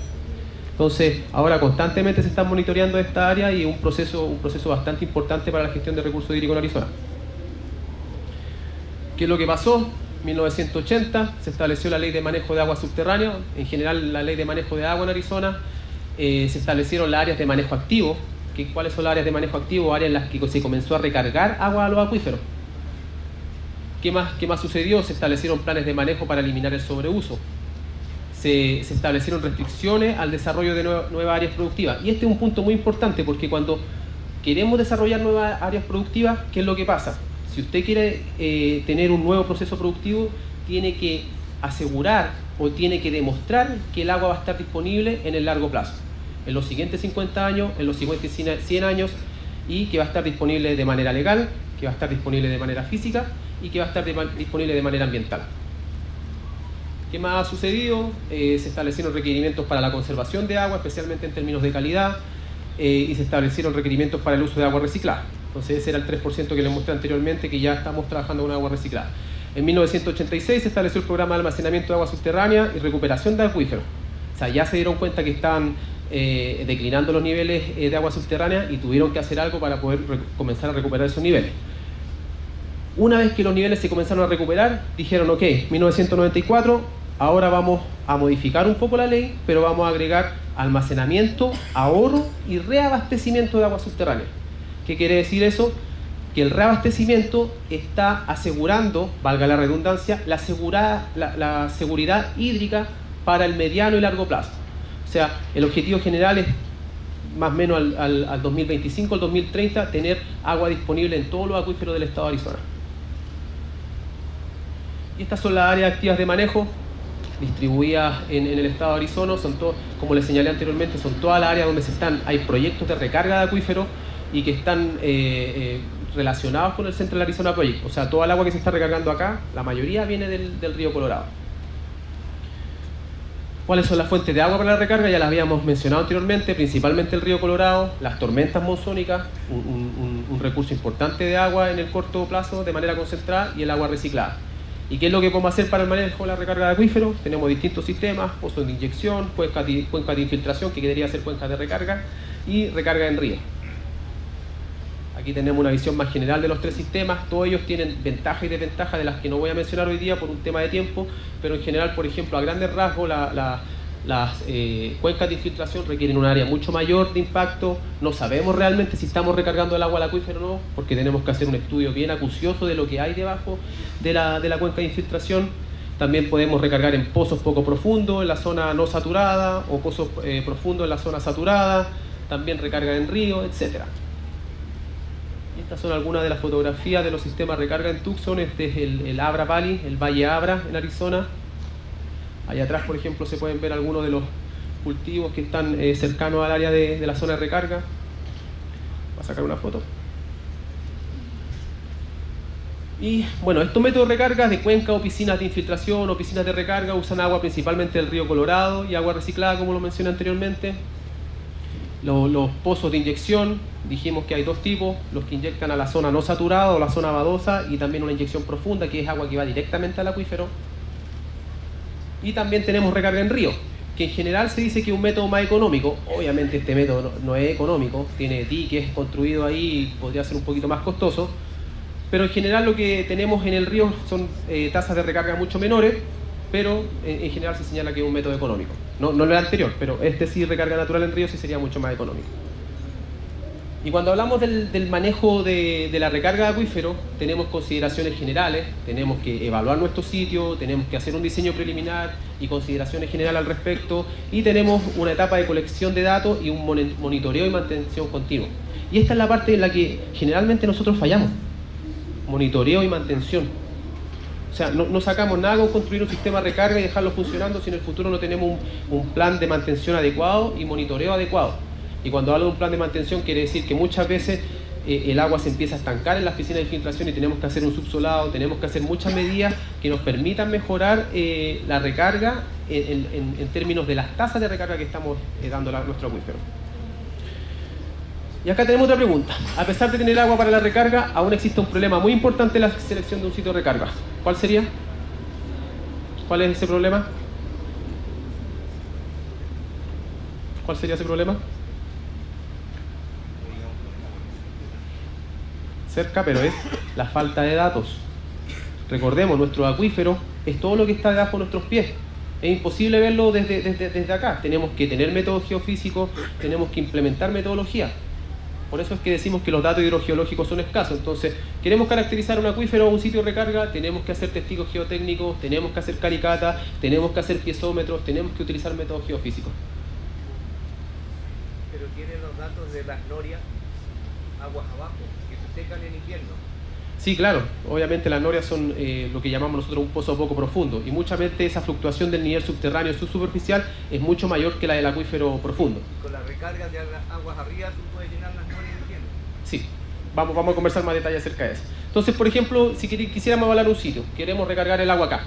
Entonces, ahora constantemente se está monitoreando esta área, y un proceso bastante importante para la gestión de recursos hídricos en Arizona. ¿Qué es lo que pasó? En 1980 se estableció la ley de manejo de agua subterráneo. En general, la ley de manejo de agua en Arizona. Se establecieron las áreas de manejo activo. ¿Cuáles son las áreas de manejo activo? Áreas en las que se comenzó a recargar agua a los acuíferos. ¿Qué más sucedió? Se establecieron planes de manejo para eliminar el sobreuso. Se establecieron restricciones al desarrollo de nuevas áreas productivas. Y este es un punto muy importante, porque cuando queremos desarrollar nuevas áreas productivas, ¿qué es lo que pasa? Si usted quiere tener un nuevo proceso productivo, tiene que asegurar o tiene que demostrar que el agua va a estar disponible en el largo plazo, en los siguientes 50 años, en los siguientes 100 años, y que va a estar disponible de manera legal, que va a estar disponible de manera física, y que va a estar disponible de manera ambiental. ¿Qué más ha sucedido? Se establecieron requerimientos para la conservación de agua, especialmente en términos de calidad, y se establecieron requerimientos para el uso de agua reciclada. Entonces ese era el 3% que les mostré anteriormente, que ya estamos trabajando con agua reciclada. En 1986 se estableció el programa de almacenamiento de agua subterránea y recuperación de acuíferos. O sea, ya se dieron cuenta que estaban declinando los niveles de agua subterránea y tuvieron que hacer algo para poder comenzar a recuperar esos niveles. Una vez que los niveles se comenzaron a recuperar, dijeron, ok, 1994, ahora vamos a modificar un poco la ley, pero vamos a agregar almacenamiento, ahorro y reabastecimiento de agua subterránea. ¿Qué quiere decir eso? Que el reabastecimiento está asegurando, valga la redundancia, la seguridad hídrica para el mediano y largo plazo. O sea, el objetivo general es más o menos al 2025, al 2030, tener agua disponible en todos los acuíferos del estado de Arizona. Y estas son las áreas activas de manejo distribuidas en el estado de Arizona. Son todo, como les señalé anteriormente, son todas las áreas donde hay proyectos de recarga de acuíferos y que están relacionados con el Central Arizona Project. O sea, toda el agua que se está recargando acá, la mayoría viene del río Colorado. ¿Cuáles son las fuentes de agua para la recarga? Ya las habíamos mencionado anteriormente, principalmente el río Colorado, las tormentas monzónicas, un recurso importante de agua en el corto plazo de manera concentrada, y el agua reciclada. ¿Y qué es lo que podemos hacer para el manejo de la recarga de acuíferos? Tenemos distintos sistemas: pozos de inyección, cuencas de infiltración, que debería ser cuencas de recarga, y recarga en río. Aquí tenemos una visión más general de los tres sistemas. Todos ellos tienen ventajas y desventajas, de las que no voy a mencionar hoy día por un tema de tiempo, pero en general, por ejemplo, a grandes rasgos, las cuencas de infiltración requieren un área mucho mayor de impacto. No sabemos realmente si estamos recargando el agua al acuífero o no, porque tenemos que hacer un estudio bien acucioso de lo que hay debajo de la cuenca de infiltración. También podemos recargar en pozos poco profundos, en la zona no saturada, o pozos profundos en la zona saturada. También recarga en río, etc. Y estas son algunas de las fotografías de los sistemas de recarga en Tucson. Este es el Abra Valley, el Valle Abra en Arizona. Allá atrás, por ejemplo, se pueden ver algunos de los cultivos que están cercanos al área de la zona de recarga. Voy a sacar una foto. Y bueno, estos métodos de recarga de cuenca o piscinas de infiltración o piscinas de recarga usan agua principalmente del río Colorado y agua reciclada, como lo mencioné anteriormente. Los pozos de inyección, dijimos que hay dos tipos: los que inyectan a la zona no saturada o la zona badosa, y también una inyección profunda, que es agua que va directamente al acuífero. Y también tenemos recarga en río, que en general se dice que es un método más económico. Obviamente este método no es económico, tiene diques construidos ahí y podría ser un poquito más costoso, pero en general lo que tenemos en el río son tasas de recarga mucho menores, pero en general se señala que es un método económico. No el anterior, pero este sí, recarga natural en río, sí sería mucho más económico. Y cuando hablamos del manejo de la recarga de acuífero, tenemos consideraciones generales, tenemos que evaluar nuestro sitio, tenemos que hacer un diseño preliminar y consideraciones generales al respecto, y tenemos una etapa de colección de datos y un monitoreo y mantención continuo. Y esta es la parte en la que generalmente nosotros fallamos: monitoreo y mantención. O sea, no sacamos nada con construir un sistema de recarga y dejarlo funcionando si en el futuro no tenemos un plan de mantención adecuado y monitoreo adecuado. Y cuando hablo de un plan de mantención, quiere decir que muchas veces el agua se empieza a estancar en las piscinas de infiltración y tenemos que hacer un subsolado, tenemos que hacer muchas medidas que nos permitan mejorar la recarga en términos de las tasas de recarga que estamos dando a nuestro acuífero. Y acá tenemos otra pregunta. A pesar de tener agua para la recarga, aún existe un problema muy importante en la selección de un sitio de recarga. ¿Cuál sería? ¿Cuál es ese problema? ¿Cuál sería ese problema? Cerca, pero es la falta de datos. Recordemos, nuestro acuífero es todo lo que está debajo de nuestros pies. Es imposible verlo desde acá. Tenemos que tener métodos geofísicos, tenemos que implementar metodología. Por eso es que decimos que los datos hidrogeológicos son escasos. Entonces, queremos caracterizar un acuífero o un sitio de recarga, tenemos que hacer testigos geotécnicos, tenemos que hacer calicatas, tenemos que hacer piezómetros, tenemos que utilizar métodos geofísicos. Pero tiene los datos de las norias, aguas abajo, que se secan en invierno. Sí, claro. Obviamente las norias son lo que llamamos nosotros un pozo poco profundo, y muchas veces esa fluctuación del nivel subterráneo subsuperficial es mucho mayor que la del acuífero profundo. Con la recarga de aguas arriba tú puedes llenar las norias en invierno. Sí, vamos a conversar más detalles acerca de eso. Entonces, por ejemplo, si quisiéramos evaluar un sitio, queremos recargar el agua acá,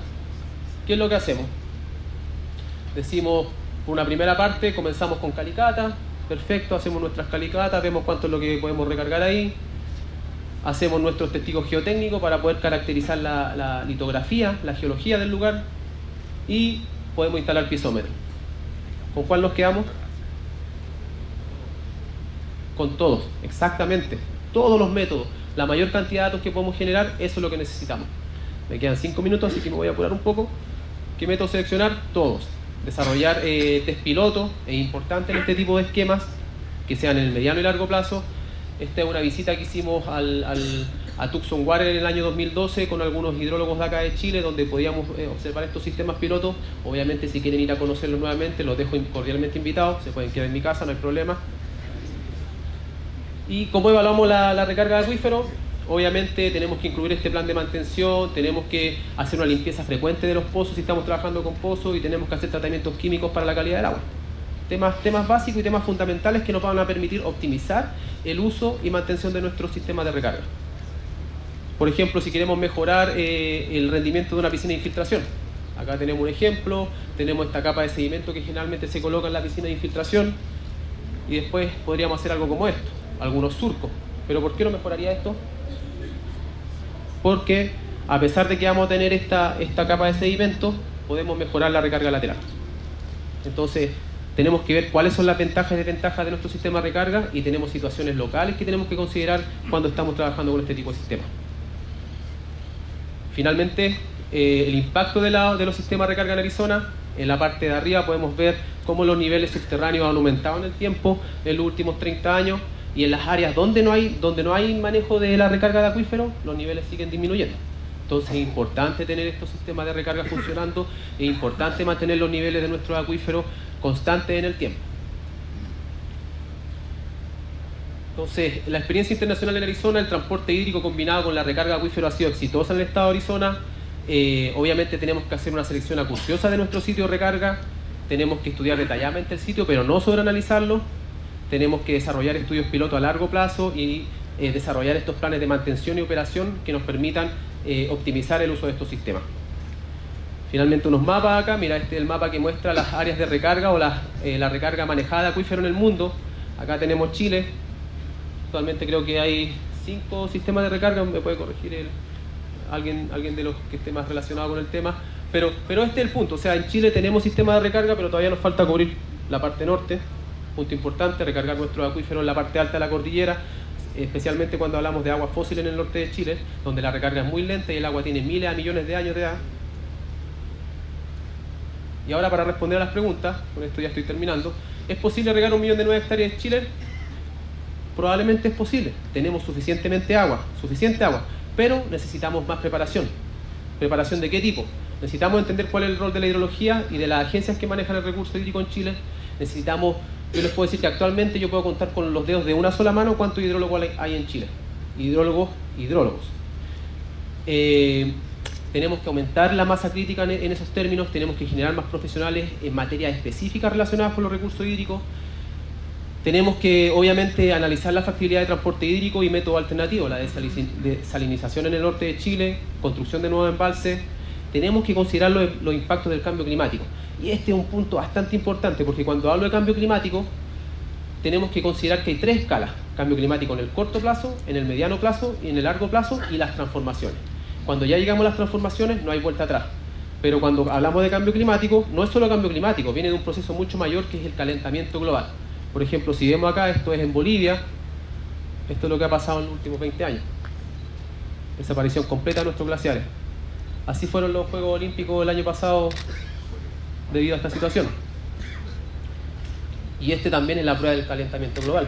¿qué es lo que hacemos? Decimos, por una primera parte, comenzamos con calicata. Perfecto, hacemos nuestras calicatas, vemos cuánto es lo que podemos recargar ahí. hacemos nuestros testigos geotécnicos para poder caracterizar la litografía, la geología del lugar, y podemos instalar piezómetro. ¿Con cuál nos quedamos? Con todos, exactamente. Todos los métodos, la mayor cantidad de datos que podemos generar, eso es lo que necesitamos. Me quedan 5 minutos, así que me voy a apurar un poco. ¿Qué método seleccionar? Todos. Desarrollar test piloto, es importante en este tipo de esquemas, que sean en el mediano y largo plazo. Esta es una visita que hicimos a Tucson Water en el año 2012 con algunos hidrólogos de acá de Chile, donde podíamos observar estos sistemas pilotos. Obviamente, si quieren ir a conocerlos nuevamente, los dejo cordialmente invitados. Se pueden quedar en mi casa, no hay problema. ¿Y cómo evaluamos la recarga de acuífero? Obviamente tenemos que incluir este plan de mantención, tenemos que hacer una limpieza frecuente de los pozos si estamos trabajando con pozos, y tenemos que hacer tratamientos químicos para la calidad del agua. Temas básicos y temas fundamentales que nos van a permitir optimizar el uso y mantención de nuestros sistemas de recarga. Por ejemplo, si queremos mejorar el rendimiento de una piscina de infiltración. Acá tenemos un ejemplo, tenemos esta capa de sedimento que generalmente se coloca en la piscina de infiltración, y después podríamos hacer algo como esto, algunos surcos. ¿Pero por qué no mejoraría esto? Porque a pesar de que vamos a tener esta capa de sedimento, podemos mejorar la recarga lateral. Entonces, tenemos que ver cuáles son las ventajas y desventajas de nuestro sistema de recarga, y tenemos situaciones locales que tenemos que considerar cuando estamos trabajando con este tipo de sistemas. Finalmente, el impacto de los sistemas de recarga en Arizona. En la parte de arriba podemos ver cómo los niveles subterráneos han aumentado en el tiempo en los últimos 30 años, y en las áreas donde no hay manejo de la recarga de acuíferos, los niveles siguen disminuyendo. Entonces es importante tener estos sistemas de recarga funcionando, es importante mantener los niveles de nuestros acuíferos constantes en el tiempo. Entonces, la experiencia internacional en Arizona, el transporte hídrico combinado con la recarga de acuífero ha sido exitosa en el estado de Arizona. Obviamente tenemos que hacer una selección acuciosa de nuestro sitio de recarga, tenemos que estudiar detalladamente el sitio, pero no sobreanalizarlo. Tenemos que desarrollar estudios piloto a largo plazo y desarrollar estos planes de mantención y operación que nos permitan optimizar el uso de estos sistemas. Finalmente, unos mapas acá. Mira, este es el mapa que muestra las áreas de recarga o la recarga manejada de acuífero en el mundo. Acá tenemos Chile. Actualmente creo que hay 5 sistemas de recarga. Me puede corregir alguien de los que esté más relacionado con el tema. Pero este es el punto. O sea, en Chile tenemos sistemas de recarga, pero todavía nos falta cubrir la parte norte. Punto importante, recargar nuestros acuíferos en la parte alta de la cordillera, especialmente cuando hablamos de agua fósil en el norte de Chile, donde la recarga es muy lenta y el agua tiene miles a millones de años de edad. Y ahora, para responder a las preguntas, con esto ya estoy terminando, ¿es posible regar 1 millón de nuevas hectáreas en Chile? Probablemente es posible. Tenemos suficiente agua, pero necesitamos más preparación. ¿Preparación de qué tipo? Necesitamos entender cuál es el rol de la hidrología y de las agencias que manejan el recurso hídrico en Chile. Yo les puedo decir que actualmente yo puedo contar con los dedos de una sola mano cuántos hidrólogos hay en Chile. Hidrólogos. Tenemos que aumentar la masa crítica en esos términos, tenemos que generar más profesionales en materias específicas relacionadas con los recursos hídricos. Tenemos que, obviamente, analizar la factibilidad de transporte hídrico y métodos alternativos, la desalinización en el norte de Chile, construcción de nuevos embalses. Tenemos que considerar los impactos del cambio climático. Y este es un punto bastante importante, porque cuando hablo de cambio climático, tenemos que considerar que hay 3 escalas. Cambio climático en el corto plazo, en el mediano plazo y en el largo plazo, y las transformaciones. Cuando ya llegamos a las transformaciones, no hay vuelta atrás. Pero cuando hablamos de cambio climático, no es solo cambio climático, viene de un proceso mucho mayor, que es el calentamiento global. Por ejemplo, si vemos acá, esto es en Bolivia, esto es lo que ha pasado en los últimos 20 años. Desaparición completa de nuestros glaciares. Así fueron los Juegos Olímpicos el año pasado debido a esta situación. Y este también es la prueba del calentamiento global.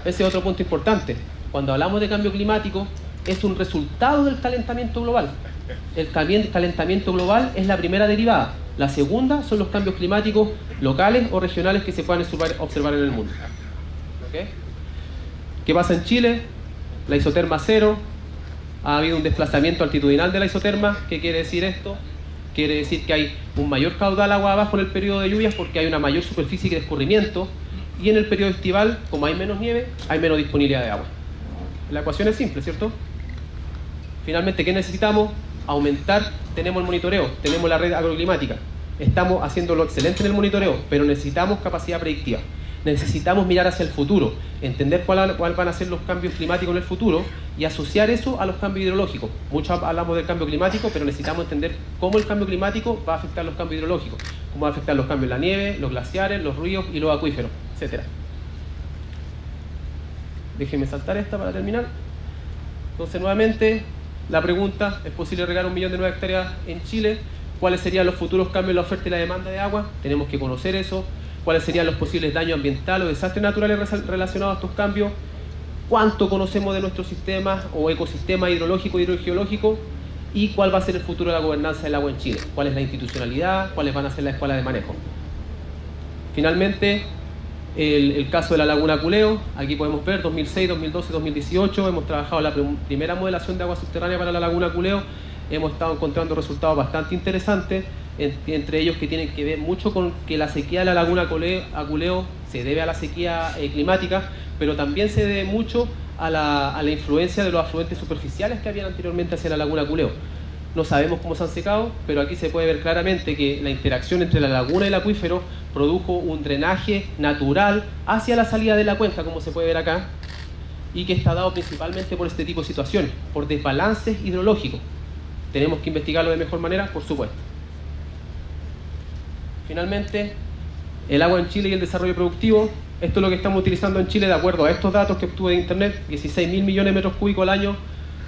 Ese es otro punto importante. Cuando hablamos de cambio climático, es un resultado del calentamiento global. El calentamiento global es la primera derivada. La segunda son los cambios climáticos locales o regionales que se puedan observar en el mundo. ¿Okay? ¿Qué pasa en Chile? La isoterma cero. Ha habido un desplazamiento altitudinal de la isoterma. ¿Qué quiere decir esto? Quiere decir que hay un mayor caudal agua abajo en el periodo de lluvias porque hay una mayor superficie de escurrimiento, y en el periodo estival, como hay menos nieve, hay menos disponibilidad de agua. La ecuación es simple, ¿cierto? Finalmente, ¿qué necesitamos? Aumentar. Tenemos el monitoreo, tenemos la red agroclimática, estamos haciendo lo excelente en el monitoreo, pero necesitamos capacidad predictiva. necesitamos mirar hacia el futuro, entender cuál van a ser los cambios climáticos en el futuro y asociar eso a los cambios hidrológicos. Mucho hablamos del cambio climático, pero necesitamos entender cómo el cambio climático va a afectar los cambios hidrológicos, cómo va a afectar los cambios en la nieve, los glaciares, los ríos y los acuíferos, etc. Déjenme saltar esta para terminar. Entonces, nuevamente, la pregunta: ¿es posible regar 1 millón de nuevas hectáreas en Chile? ¿Cuáles serían los futuros cambios en la oferta y la demanda de agua? Tenemos que conocer eso. ¿Cuáles serían los posibles daños ambientales o desastres naturales relacionados a estos cambios? ¿Cuánto conocemos de nuestro sistema o ecosistema hidrológico y hidrogeológico? ¿Y cuál va a ser el futuro de la gobernanza del agua en Chile? ¿Cuál es la institucionalidad? ¿Cuáles van a ser las escuelas de manejo? Finalmente, el caso de la Laguna Culeo. Aquí podemos ver 2006, 2012, 2018. Hemos trabajado la primera modelación de agua subterránea para la Laguna Culeo. Hemos estado encontrando resultados bastante interesantes, entre ellos que tienen que ver mucho con que la sequía de la Laguna Culeo se debe a la sequía climática, pero también se debe mucho a la influencia de los afluentes superficiales que habían anteriormente hacia la Laguna Culeo. No sabemos cómo se han secado, pero aquí se puede ver claramente que la interacción entre la laguna y el acuífero produjo un drenaje natural hacia la salida de la cuenca, como se puede ver acá, y que está dado principalmente por este tipo de situaciones, por desbalances hidrológicos. ¿Tenemos que investigarlo de mejor manera? Por supuesto. Finalmente, el agua en Chile y el desarrollo productivo. Esto es lo que estamos utilizando en Chile de acuerdo a estos datos que obtuve de internet: 16.000 millones de metros cúbicos al año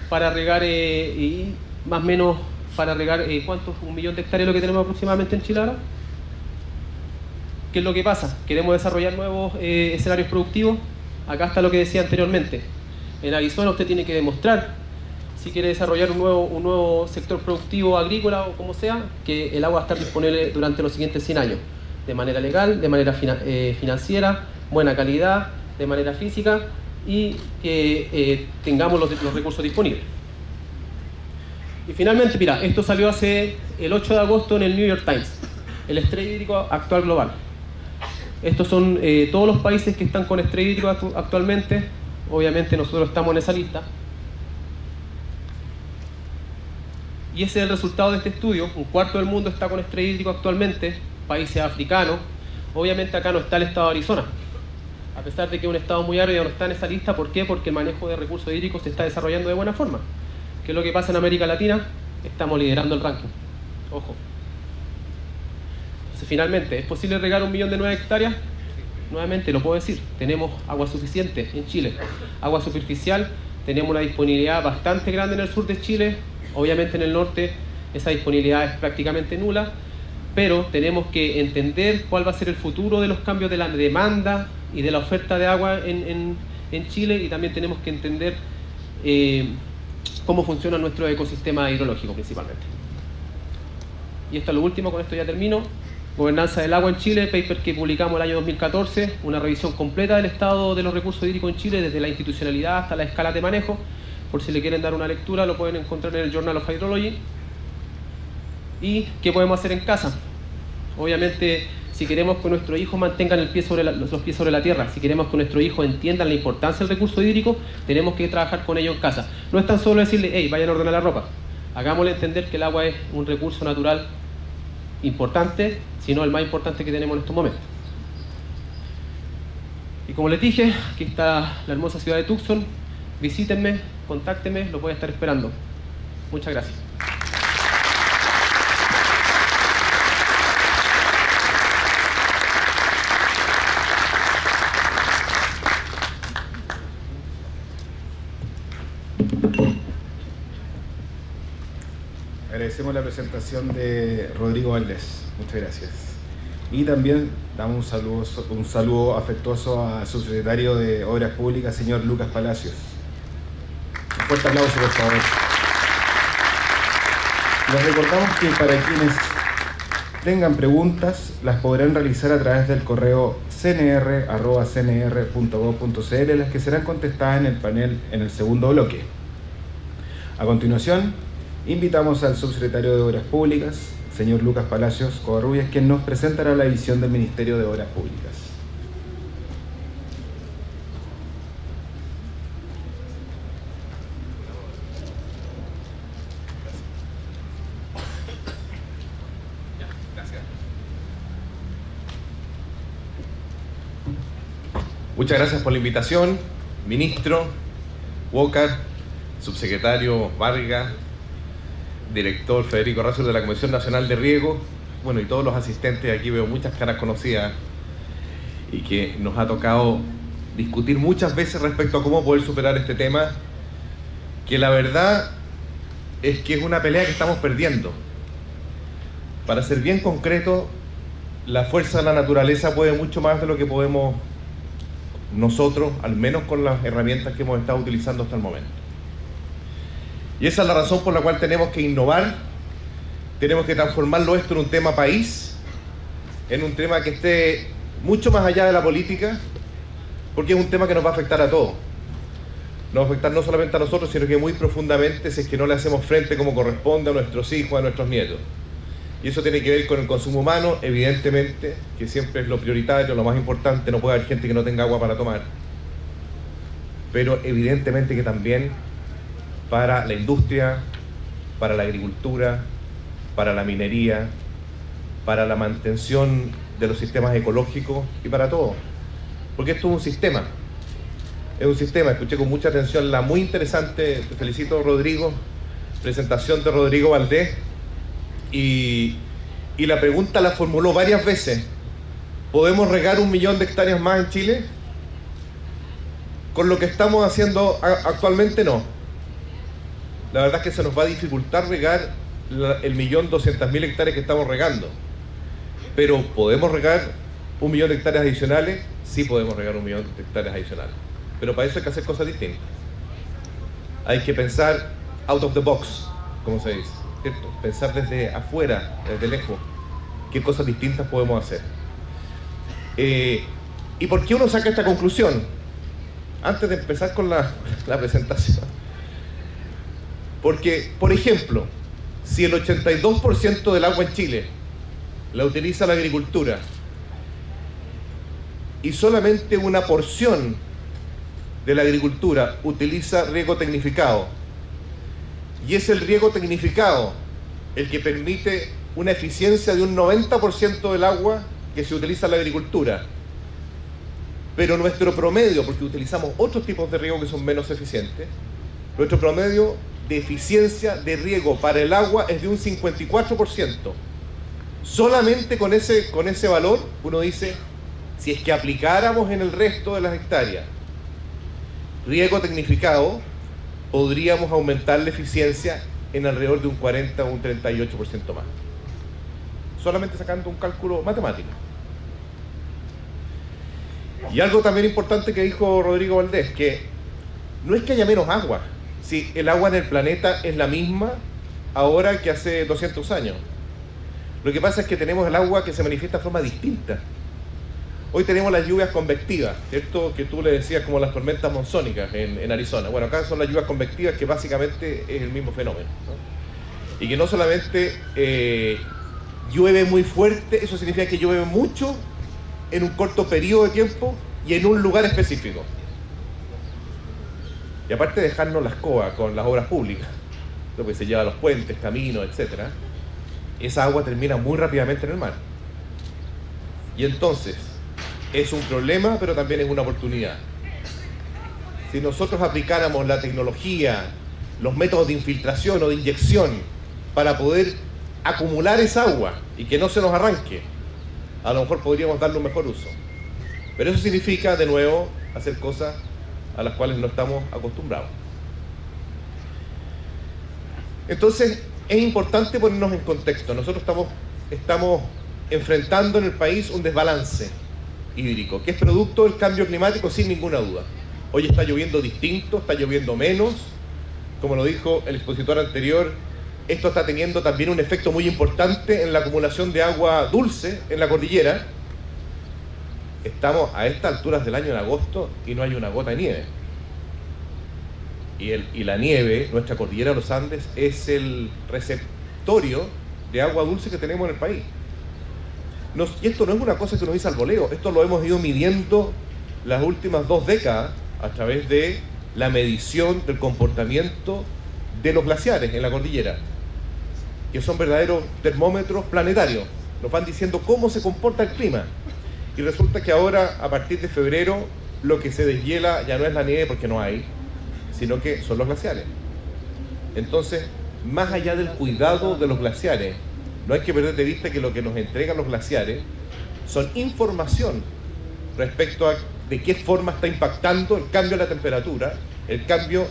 para regar, y más o menos para regar, ¿cuántos? 1 millón de hectáreas lo que tenemos aproximadamente en Chile ahora. ¿Qué es lo que pasa? Queremos desarrollar nuevos escenarios productivos. Acá está lo que decía anteriormente. En Arizona usted tiene que demostrar, si quiere desarrollar un nuevo sector productivo agrícola o como sea, que el agua va a estar disponible durante los siguientes 100 años, de manera legal, de manera financiera, buena calidad, de manera física, y que tengamos los recursos disponibles. Y finalmente, mira, esto salió el 8 de agosto en el New York Times, el estrés hídrico actual global. Estos son todos los países que están con estrés hídrico actualmente. Obviamente nosotros estamos en esa lista. Y ese es el resultado de este estudio. 1/4 del mundo está con estrés hídrico actualmente, países africanos. Obviamente acá no está el estado de Arizona, a pesar de que es un estado muy árido, no está en esa lista. ¿Por qué? Porque el manejo de recursos hídricos se está desarrollando de buena forma. ¿Qué es lo que pasa en América Latina? Estamos liderando el ranking. Ojo. Entonces, finalmente, ¿es posible regar 1 millón de nuevas hectáreas? Nuevamente, lo puedo decir. Tenemos agua suficiente en Chile. Agua superficial, tenemos una disponibilidad bastante grande en el sur de Chile. Obviamente en el norte esa disponibilidad es prácticamente nula, pero tenemos que entender cuál va a ser el futuro de los cambios de la demanda y de la oferta de agua en Chile, y también tenemos que entender cómo funciona nuestro ecosistema hidrológico principalmente. Y esto es lo último, con esto ya termino. Gobernanza del agua en Chile, paper que publicamos el año 2014, una revisión completa del estado de los recursos hídricos en Chile, desde la institucionalidad hasta las escalas de manejo. Por si le quieren dar una lectura, lo pueden encontrar en el Journal of Hydrology. ¿Y qué podemos hacer en casa? Obviamente, si queremos que nuestros hijos mantengan los pies sobre la tierra, si queremos que nuestros hijos entiendan la importancia del recurso hídrico, tenemos que trabajar con ellos en casa. No es tan solo decirle: hey, vayan a ordenar la ropa. Hagámosle entender que el agua es un recurso natural importante, si no el más importante que tenemos en estos momentos. Y como les dije, aquí está la hermosa ciudad de Tucson. Visítenme, contáctenme, lo voy a estar esperando. Muchas gracias. Agradecemos la presentación de Rodrigo Valdés. Muchas gracias. Y también damos un saludo afectuoso al subsecretario de Obras Públicas, señor Lucas Palacios. Un fuerte aplauso, por favor. Les recordamos que para quienes tengan preguntas, las podrán realizar a través del correo cnr@cnr.gov.cl, las que serán contestadas en el panel en el segundo bloque. A continuación, invitamos al subsecretario de Obras Públicas, señor Lucas Palacios Covarrubias, quien nos presentará la visión del Ministerio de Obras Públicas. Muchas gracias por la invitación, ministro Walker, subsecretario Vargas, director Federico Razo de la Comisión Nacional de Riego, bueno, y todos los asistentes. Aquí veo muchas caras conocidas y que nos ha tocado discutir muchas veces respecto a cómo poder superar este tema, que la verdad es que es una pelea que estamos perdiendo. Para ser bien concreto, la fuerza de la naturaleza puede mucho más de lo que podemos nosotros, al menos con las herramientas que hemos estado utilizando hasta el momento. Y esa es la razón por la cual tenemos que innovar, tenemos que transformarlo esto en un tema país, en un tema que esté mucho más allá de la política, porque es un tema que nos va a afectar a todos. Nos va a afectar no solamente a nosotros, sino que muy profundamente si es que no le hacemos frente como corresponde a nuestros hijos, a nuestros nietos. Y eso tiene que ver con el consumo humano, evidentemente, que siempre es lo prioritario, lo más importante. No puede haber gente que no tenga agua para tomar. Pero evidentemente que también para la industria, para la agricultura, para la minería, para la mantención de los sistemas ecológicos y para todo. Porque esto es un sistema. Es un sistema. Escuché con mucha atención la muy interesante, te felicito Rodrigo, presentación de Rodrigo Valdés. Y la pregunta la formuló varias veces: ¿podemos regar 1 millón de hectáreas más en Chile? Con lo que estamos haciendo actualmente, no. La verdad es que se nos va a dificultar regar el 1.200.000 hectáreas que estamos regando. Pero ¿podemos regar 1 millón de hectáreas adicionales? Sí podemos regar 1 millón de hectáreas adicionales. Pero para eso hay que hacer cosas distintas. Hay que pensar out of the box, como se dice, ¿cierto? Pensar desde afuera, desde lejos, qué cosas distintas podemos hacer. ¿Y por qué uno saca esta conclusión? Antes de empezar con la presentación. Porque, por ejemplo, si el 82% del agua en Chile la utiliza la agricultura y solamente una porción de la agricultura utiliza riego tecnificado, y es el riego tecnificado el que permite una eficiencia de un 90% del agua que se utiliza en la agricultura, pero nuestro promedio, porque utilizamos otros tipos de riego que son menos eficientes, nuestro promedio de eficiencia de riego para el agua es de un 54%. Solamente con ese valor uno dice, si es que aplicáramos en el resto de las hectáreas riego tecnificado, podríamos aumentar la eficiencia en alrededor de un 40 o un 38% más. Solamente sacando un cálculo matemático. Y algo también importante que dijo Rodrigo Valdés, que no es que haya menos agua. Si el agua en el planeta es la misma ahora que hace 200 años. Lo que pasa es que tenemos el agua que se manifiesta de forma distinta. Hoy tenemos las lluvias convectivas, ¿cierto? Que tú le decías como las tormentas monzónicas en Arizona. Bueno, acá son las lluvias convectivas, que básicamente es el mismo fenómeno, ¿no? Y que no solamente llueve muy fuerte, eso significa que llueve mucho en un corto periodo de tiempo y en un lugar específico. Y aparte de dejarnos la escoba con las obras públicas, lo que se lleva a los puentes, caminos, etc., esa agua termina muy rápidamente en el mar. Y entonces, es un problema, pero también es una oportunidad. Si nosotros aplicáramos la tecnología, los métodos de infiltración o de inyección para poder acumular esa agua y que no se nos arranque, a lo mejor podríamos darle un mejor uso. Pero eso significa, de nuevo, hacer cosas a las cuales no estamos acostumbrados. Entonces, es importante ponernos en contexto. Nosotros estamos enfrentando en el país un desbalance hídrico, que es producto del cambio climático sin ninguna duda. Hoy está lloviendo distinto, está lloviendo menos. Como lo dijo el expositor anterior, esto está teniendo también un efecto muy importante en la acumulación de agua dulce en la cordillera. Estamos a estas alturas del año en agosto y no hay una gota de nieve. Y la nieve, nuestra cordillera de los Andes, es el receptorio de agua dulce que tenemos en el país. Y esto no es una cosa que uno dice al voleo, esto lo hemos ido midiendo las últimas 2 décadas a través de la medición del comportamiento de los glaciares en la cordillera, que son verdaderos termómetros planetarios, nos van diciendo cómo se comporta el clima. Y resulta que ahora, a partir de febrero, lo que se deshiela ya no es la nieve porque no hay, sino que son los glaciares. Entonces, más allá del cuidado de los glaciares, no hay que perder de vista que lo que nos entregan los glaciares son información respecto a de qué forma está impactando el cambio de la temperatura, el cambio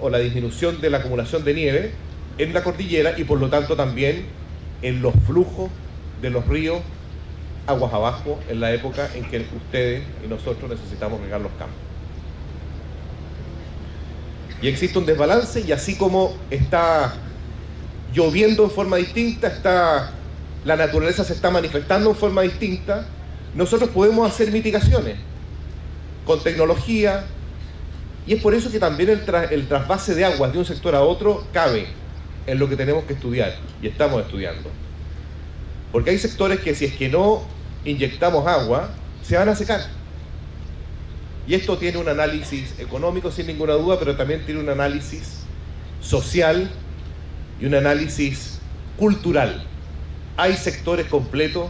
o la disminución de la acumulación de nieve en la cordillera y por lo tanto también en los flujos de los ríos aguas abajo en la época en que ustedes y nosotros necesitamos regar los campos. Y existe un desbalance, y así como está lloviendo en forma distinta, la naturaleza se está manifestando en forma distinta, nosotros podemos hacer mitigaciones con tecnología, y es por eso que también el trasvase de aguas de un sector a otro cabe en lo que tenemos que estudiar, y estamos estudiando. Porque hay sectores que si es que no inyectamos agua, se van a secar. Y esto tiene un análisis económico sin ninguna duda, pero también tiene un análisis social y un análisis cultural. Hay sectores completos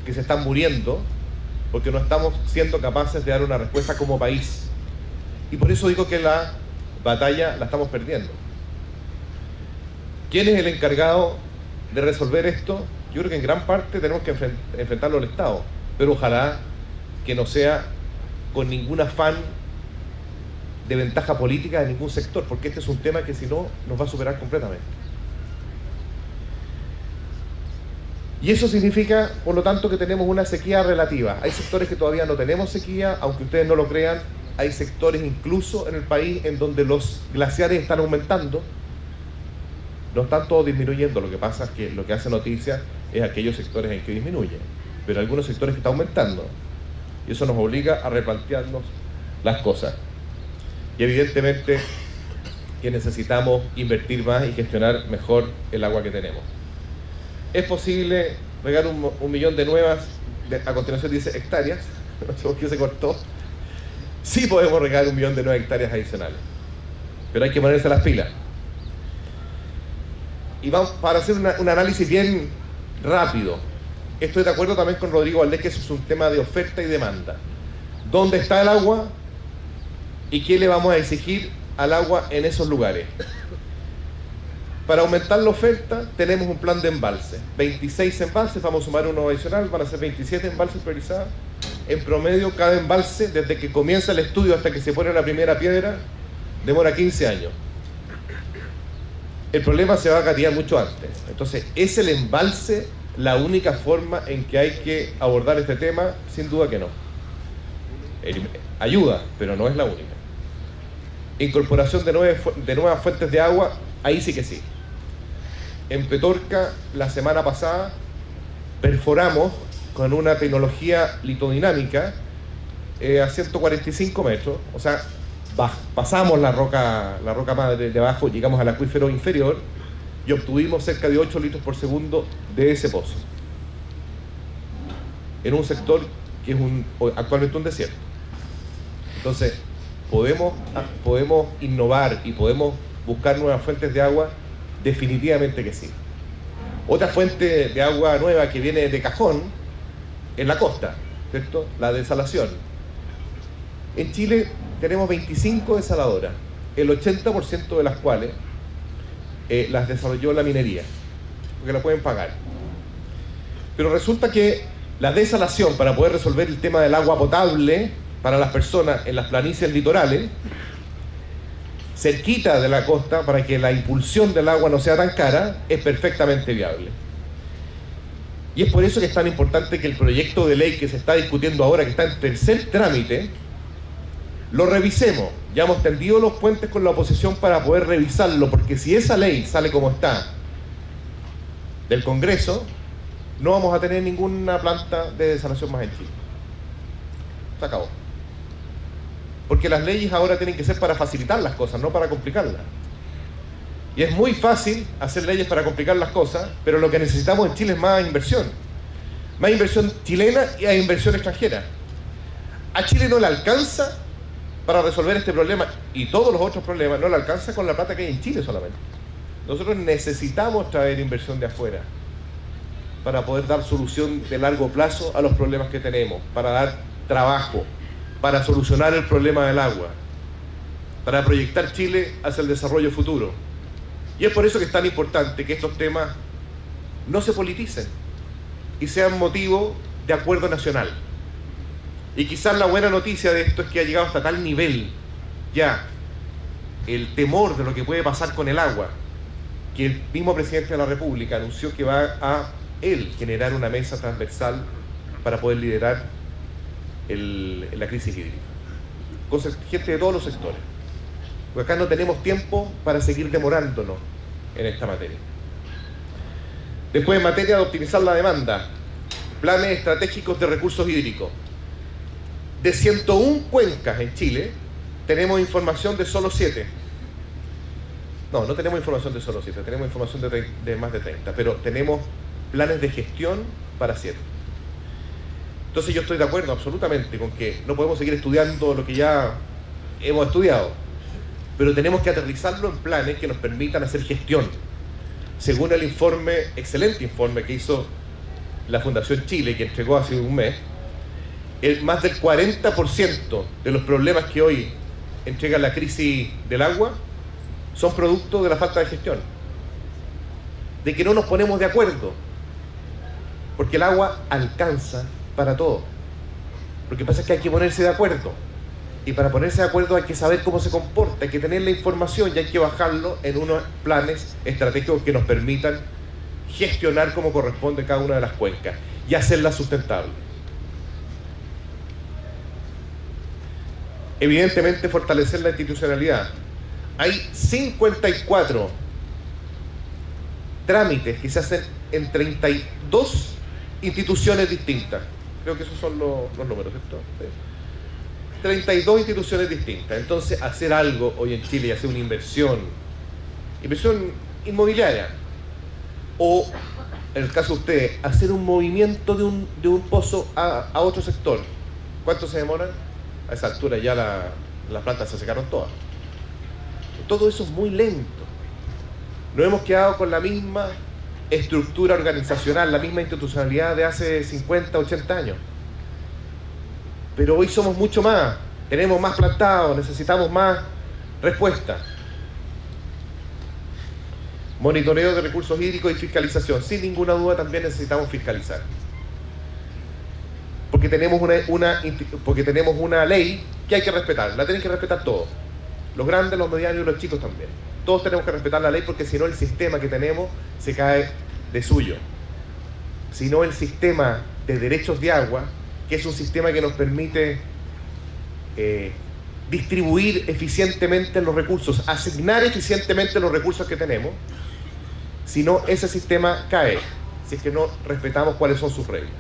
que se están muriendo porque no estamos siendo capaces de dar una respuesta como país. Y por eso digo que la batalla la estamos perdiendo. ¿Quién es el encargado de resolver esto? Yo creo que en gran parte tenemos que enfrentarlo al Estado, pero ojalá que no sea con ningún afán de ventaja política de ningún sector, porque este es un tema que si no nos va a superar completamente. Y eso significa, por lo tanto, que tenemos una sequía relativa. Hay sectores que todavía no tenemos sequía, aunque ustedes no lo crean. Hay sectores incluso en el país en donde los glaciares están aumentando. No están todos disminuyendo, lo que pasa es que lo que hace noticia es aquellos sectores en que disminuye, pero algunos sectores que están aumentando, y eso nos obliga a replantearnos las cosas. Y evidentemente que necesitamos invertir más y gestionar mejor el agua que tenemos. ¿Es posible regar un millón de nuevas, a continuación dice hectáreas, no sé por qué se cortó? Sí podemos regar 1 millón de nuevas hectáreas adicionales, pero hay que ponerse las pilas. Y vamos para hacer un análisis bien rápido. Estoy de acuerdo también con Rodrigo Valdés que eso es un tema de oferta y demanda. ¿Dónde está el agua? ¿Y qué le vamos a exigir al agua en esos lugares? Para aumentar la oferta tenemos un plan de embalse. 26 embalses, vamos a sumar uno adicional, van a ser 27 embalses priorizados. En promedio, cada embalse, desde que comienza el estudio hasta que se pone la primera piedra, demora 15 años. El problema se va a gatillar mucho antes. Entonces, ¿es el embalse la única forma en que hay que abordar este tema? Sin duda que no. Ayuda, pero no es la única. Incorporación de nuevas fuentes de agua, ahí sí que sí. En Petorca, la semana pasada, perforamos con una tecnología litodinámica a 145 metros, o sea, pasamos la roca madre de abajo, llegamos al acuífero inferior y obtuvimos cerca de 8 litros por segundo de ese pozo en un sector que es actualmente un desierto. Entonces podemos innovar y podemos buscar nuevas fuentes de agua, definitivamente que sí. Otra fuente de agua nueva que viene de cajón en la costa, ¿cierto? La desalación. En Chile tenemos 25 desaladoras, el 80% de las cuales las desarrolló la minería, porque la pueden pagar. Pero resulta que la desalación, para poder resolver el tema del agua potable para las personas en las planicies litorales, cerquita de la costa, para que la impulsión del agua no sea tan cara, es perfectamente viable. Y es por eso que es tan importante que el proyecto de ley que se está discutiendo ahora, que está en tercer trámite, lo revisemos. Ya hemos tendido los puentes con la oposición para poder revisarlo, porque si esa ley sale como está del Congreso, no vamos a tener ninguna planta de desalación más en Chile. Se acabó. Porque las leyes ahora tienen que ser para facilitar las cosas, no para complicarlas. Y es muy fácil hacer leyes para complicar las cosas, pero lo que necesitamos en Chile es más inversión. Más inversión chilena y hay inversión extranjera. A Chile no le alcanza para resolver este problema y todos los otros problemas, no le alcanza con la plata que hay en Chile solamente. Nosotros necesitamos traer inversión de afuera para poder dar solución de largo plazo a los problemas que tenemos, para dar trabajo, para solucionar el problema del agua, para proyectar Chile hacia el desarrollo futuro. Y es por eso que es tan importante que estos temas no se politicen y sean motivo de acuerdo nacional. Y quizás la buena noticia de esto es que ha llegado hasta tal nivel ya el temor de lo que puede pasar con el agua, que el mismo presidente de la República anunció que va a él generar una mesa transversal para poder liderar la crisis hídrica, con gente de todos los sectores. Porque acá no tenemos tiempo para seguir demorándonos en esta materia. Después, en materia de optimizar la demanda, planes estratégicos de recursos hídricos. De 101 cuencas en Chile, tenemos información de solo 7. No tenemos información de solo 7, tenemos información de más de 30, pero tenemos planes de gestión para 7. Entonces yo estoy de acuerdo absolutamente con que no podemos seguir estudiando lo que ya hemos estudiado, pero tenemos que aterrizarlo en planes que nos permitan hacer gestión. Según el informe, excelente informe que hizo la Fundación Chile, que entregó hace un mes, más del 40% de los problemas que hoy entrega la crisis del agua son producto de la falta de gestión, de que no nos ponemos de acuerdo, porque el agua alcanza para todo. Lo que pasa es que hay que ponerse de acuerdo, y para ponerse de acuerdo hay que saber cómo se comporta, hay que tener la información y hay que bajarlo en unos planes estratégicos que nos permitan gestionar como corresponde cada una de las cuencas y hacerlas sustentables. Evidentemente, fortalecer la institucionalidad. Hay 54 trámites que se hacen en 32 instituciones distintas. Creo que esos son los números, ¿cierto? Sí. 32 instituciones distintas. Entonces, hacer algo hoy en Chile y hacer una inversión inmobiliaria, o en el caso de ustedes, hacer un movimiento de un pozo a otro sector, ¿cuánto se demoran? A esa altura ya las plantas se secaron todas. Todo eso es muy lento. Nos hemos quedado con la misma estructura organizacional, la misma institucionalidad de hace 50, 80 años. Pero hoy somos mucho más, tenemos más plantados, necesitamos más respuesta. Monitoreo de recursos hídricos y fiscalización. Sin ninguna duda también necesitamos fiscalizar. Porque tenemos una ley que hay que respetar. La tienen que respetar todos. Los grandes, los medianos y los chicos también. Todos tenemos que respetar la ley, porque si no el sistema que tenemos se cae de suyo. Si no el sistema de derechos de agua, que es un sistema que nos permite distribuir eficientemente los recursos, asignar eficientemente los recursos que tenemos, si no ese sistema cae, si es que no respetamos cuáles son sus reglas.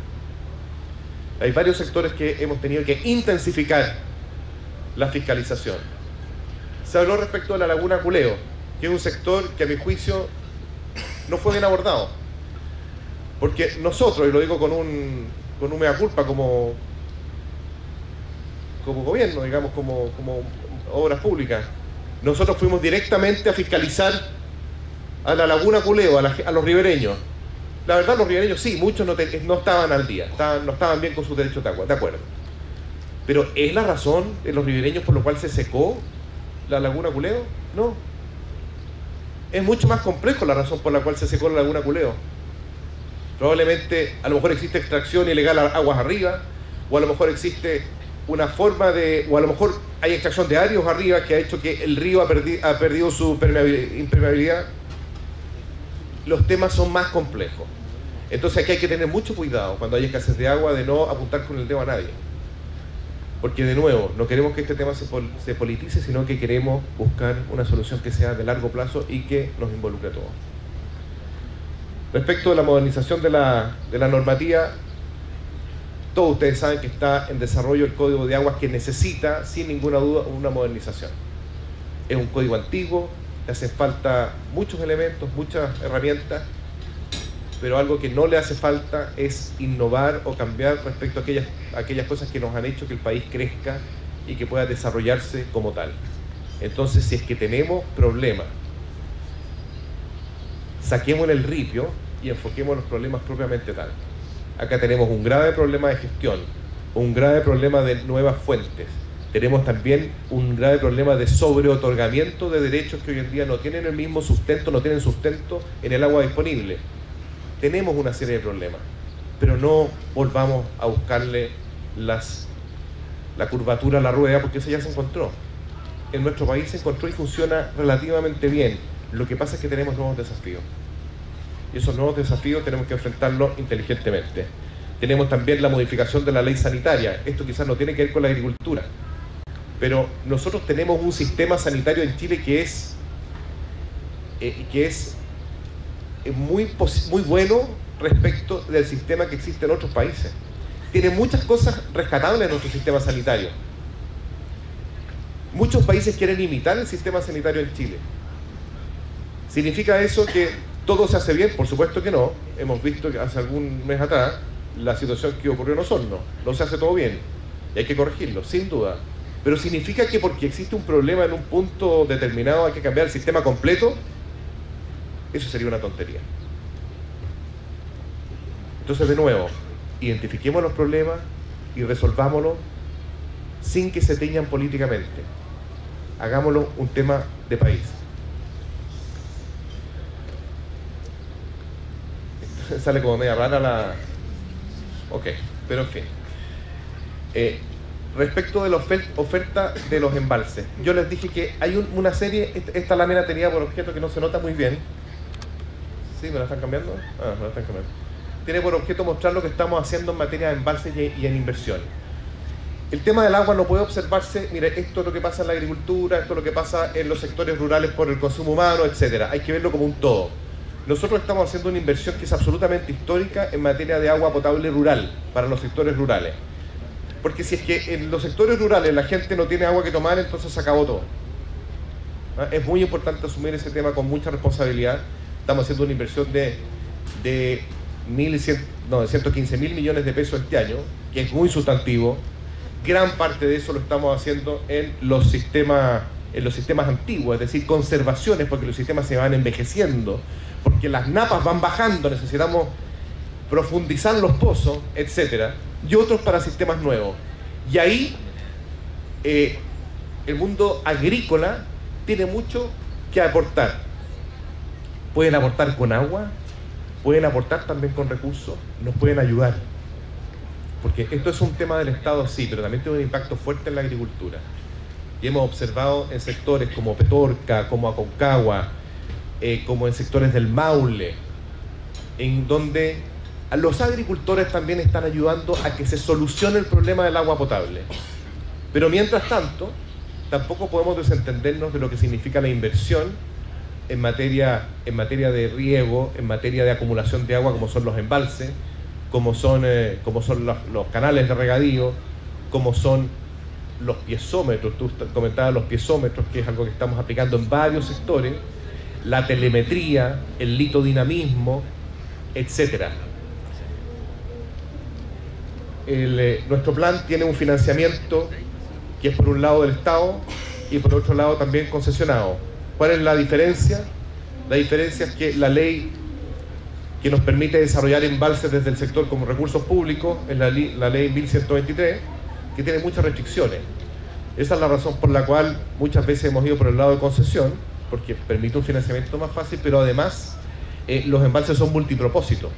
Hay varios sectores que hemos tenido que intensificar la fiscalización. Se habló respecto a la Laguna Culeo, que es un sector que a mi juicio no fue bien abordado. Porque nosotros, y lo digo con un mea culpa como gobierno, digamos, como obras públicas, nosotros fuimos directamente a fiscalizar a la Laguna Culeo, a los ribereños. La verdad, los ribereños sí, muchos no estaban al día, no estaban bien con sus derechos de agua, de acuerdo. Pero ¿es la razón de los ribereños por lo cual se secó la Laguna Culeo? No. Es mucho más complejo la razón por la cual se secó la Laguna Culeo. Probablemente, a lo mejor existe extracción ilegal a aguas arriba, o a lo mejor existe una forma o a lo mejor hay extracción de arios arriba que ha hecho que el río ha perdido su impermeabilidad. Los temas son más complejos. Entonces aquí hay que tener mucho cuidado cuando hay escasez de agua, de no apuntar con el dedo a nadie. Porque de nuevo, no queremos que este tema se politice, sino que queremos buscar una solución que sea de largo plazo y que nos involucre a todos. Respecto de la modernización de la normativa, todos ustedes saben que está en desarrollo el Código de Aguas, que necesita, sin ninguna duda, una modernización. Es un código antiguo, le hacen falta muchos elementos, muchas herramientas, pero algo que no le hace falta es innovar o cambiar respecto a aquellas cosas que nos han hecho que el país crezca y que pueda desarrollarse como tal. Entonces, si es que tenemos problemas, saquemos el ripio y enfoquemos los problemas propiamente tal. Acá tenemos un grave problema de gestión, un grave problema de nuevas fuentes. Tenemos también un grave problema de sobreotorgamiento de derechos que hoy en día no tienen el mismo sustento, no tienen sustento en el agua disponible. Tenemos una serie de problemas, pero no volvamos a buscarle la curvatura a la rueda, porque eso ya se encontró. En nuestro país se encontró y funciona relativamente bien. Lo que pasa es que tenemos nuevos desafíos. Y esos nuevos desafíos tenemos que enfrentarlos inteligentemente. Tenemos también la modificación de la ley sanitaria. Esto quizás no tiene que ver con la agricultura, pero nosotros tenemos un sistema sanitario en Chile que es muy bueno respecto del sistema que existe en otros países. Tiene muchas cosas rescatables en nuestro sistema sanitario. Muchos países quieren imitar el sistema sanitario en Chile. ¿Significa eso que todo se hace bien? Por supuesto que no. Hemos visto que hace algún mes atrás la situación que ocurrió en Osorno. No se hace todo bien y hay que corregirlo, sin duda. Pero ¿significa que porque existe un problema en un punto determinado hay que cambiar el sistema completo? Eso sería una tontería. Entonces, de nuevo, identifiquemos los problemas y resolvámoslos sin que se teñan políticamente. Hagámoslo un tema de país. Sale como media rara la... Ok, pero en fin. Respecto de la oferta de los embalses, yo les dije que hay una serie, esta lámina tenía por objeto, que no se nota muy bien. ¿Sí? ¿Me la están cambiando? Ah, me la están cambiando. Tiene por objeto mostrar lo que estamos haciendo en materia de embalses y en inversión. El tema del agua no puede observarse, mire, esto es lo que pasa en la agricultura, esto es lo que pasa en los sectores rurales por el consumo humano, etcétera. Hay que verlo como un todo. Nosotros estamos haciendo una inversión que es absolutamente histórica en materia de agua potable rural, para los sectores rurales. Porque si es que en los sectores rurales la gente no tiene agua que tomar, entonces se acabó todo. ¿Ah? Es muy importante asumir ese tema con mucha responsabilidad. Estamos haciendo una inversión de 115.000 millones de pesos este año, que es muy sustantivo. Gran parte de eso lo estamos haciendo en los sistemas antiguos, es decir, conservaciones, porque los sistemas se van envejeciendo, porque las napas van bajando, necesitamos profundizar los pozos, etcétera, y otros para sistemas nuevos. Y ahí el mundo agrícola tiene mucho que aportar. Pueden aportar con agua, pueden aportar también con recursos, nos pueden ayudar. Porque esto es un tema del Estado, sí, pero también tiene un impacto fuerte en la agricultura. Y hemos observado en sectores como Petorca, como Aconcagua, como en sectores del Maule, en donde los agricultores también están ayudando a que se solucione el problema del agua potable. Pero mientras tanto, tampoco podemos desentendernos de lo que significa la inversión en materia de riego, en materia de acumulación de agua, como son los embalses, como son los canales de regadío, como son los piezómetros. Tú comentabas los piezómetros, que es algo que estamos aplicando en varios sectores, la telemetría, el litodinamismo, etc. Nuestro plan tiene un financiamiento que es por un lado del Estado y por otro lado también concesionado. ¿Cuál es la diferencia? La diferencia es que la ley que nos permite desarrollar embalses desde el sector como recursos públicos es la ley 1123, que tiene muchas restricciones. Esa es la razón por la cual muchas veces hemos ido por el lado de concesión, porque permite un financiamiento más fácil, pero además los embalses son multipropósitos.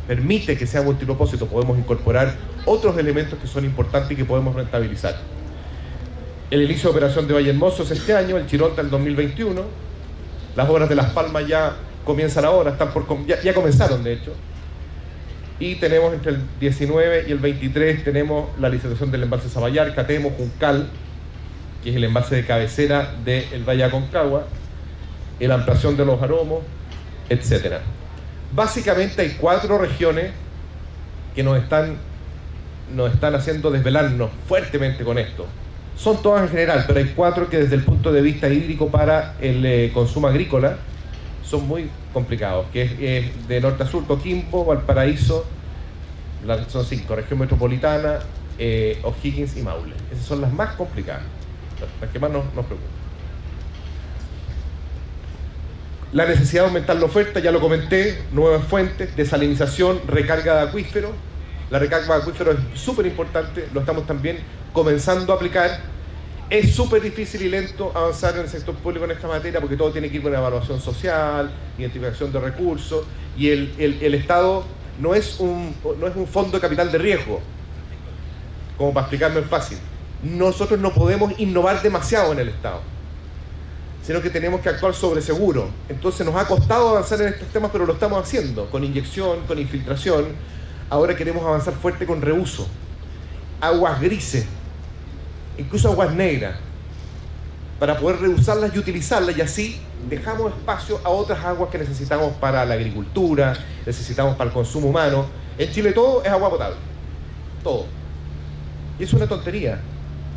Permite que sea multipropósito, podemos incorporar otros elementos que son importantes y que podemos rentabilizar. El inicio de operación de Valle Hermoso es este año, el Chironta el 2021, las obras de Las Palmas ya comienzan ahora, ya comenzaron de hecho, y tenemos entre el 19 y el 23 tenemos la licitación del embalse Zaballar, Catemo, Juncal, que es el embalse de cabecera del Valle Aconcagua, la ampliación de los Aromos, etc. Básicamente hay 4 regiones que nos están haciendo desvelarnos fuertemente con esto. Son todas en general, pero hay 4 que desde el punto de vista hídrico para el consumo agrícola son muy complicados, que es de norte a sur: Coquimbo, Valparaíso, son 5, región metropolitana, O'Higgins y Maule. Esas son las más complicadas, las que más nos preocupan. La necesidad de aumentar la oferta, ya lo comenté: nuevas fuentes, desalinización, recarga de acuíferos, La recarga de acuíferos es súper importante, lo estamos también comenzando a aplicar. Es súper difícil y lento avanzar en el sector público en esta materia porque todo tiene que ir con evaluación social, identificación de recursos, y el Estado no es un fondo de capital de riesgo, como para explicarme fácil. Nosotros no podemos innovar demasiado en el Estado, sino que tenemos que actuar sobre seguro. Entonces nos ha costado avanzar en estos temas, pero lo estamos haciendo, con inyección, con infiltración. Ahora queremos avanzar fuerte con reuso, aguas grises, incluso aguas negras, para poder reusarlas y utilizarlas, y así dejamos espacio a otras aguas que necesitamos para la agricultura, necesitamos para el consumo humano. En Chile todo es agua potable, todo. Y es una tontería.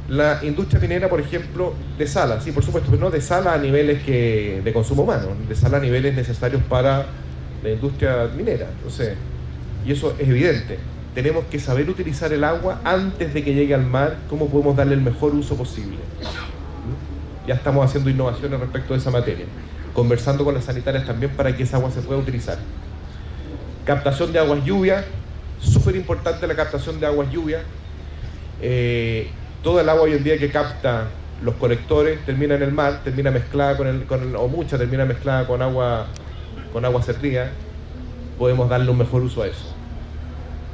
La industria minera, por ejemplo, desala, sí, por supuesto, pero no desala a niveles de consumo humano, desala a niveles necesarios para la industria minera. Entonces, y eso es evidente. Tenemos que saber utilizar el agua antes de que llegue al mar, cómo podemos darle el mejor uso posible. Ya estamos haciendo innovaciones respecto de esa materia, conversando con las sanitarias también para que esa agua se pueda utilizar. Captación de aguas lluvia, súper importante la captación de aguas lluvia. Toda el agua hoy en día que capta los colectores termina en el mar, termina mezclada o mucha termina mezclada con agua serría. Podemos darle un mejor uso a eso.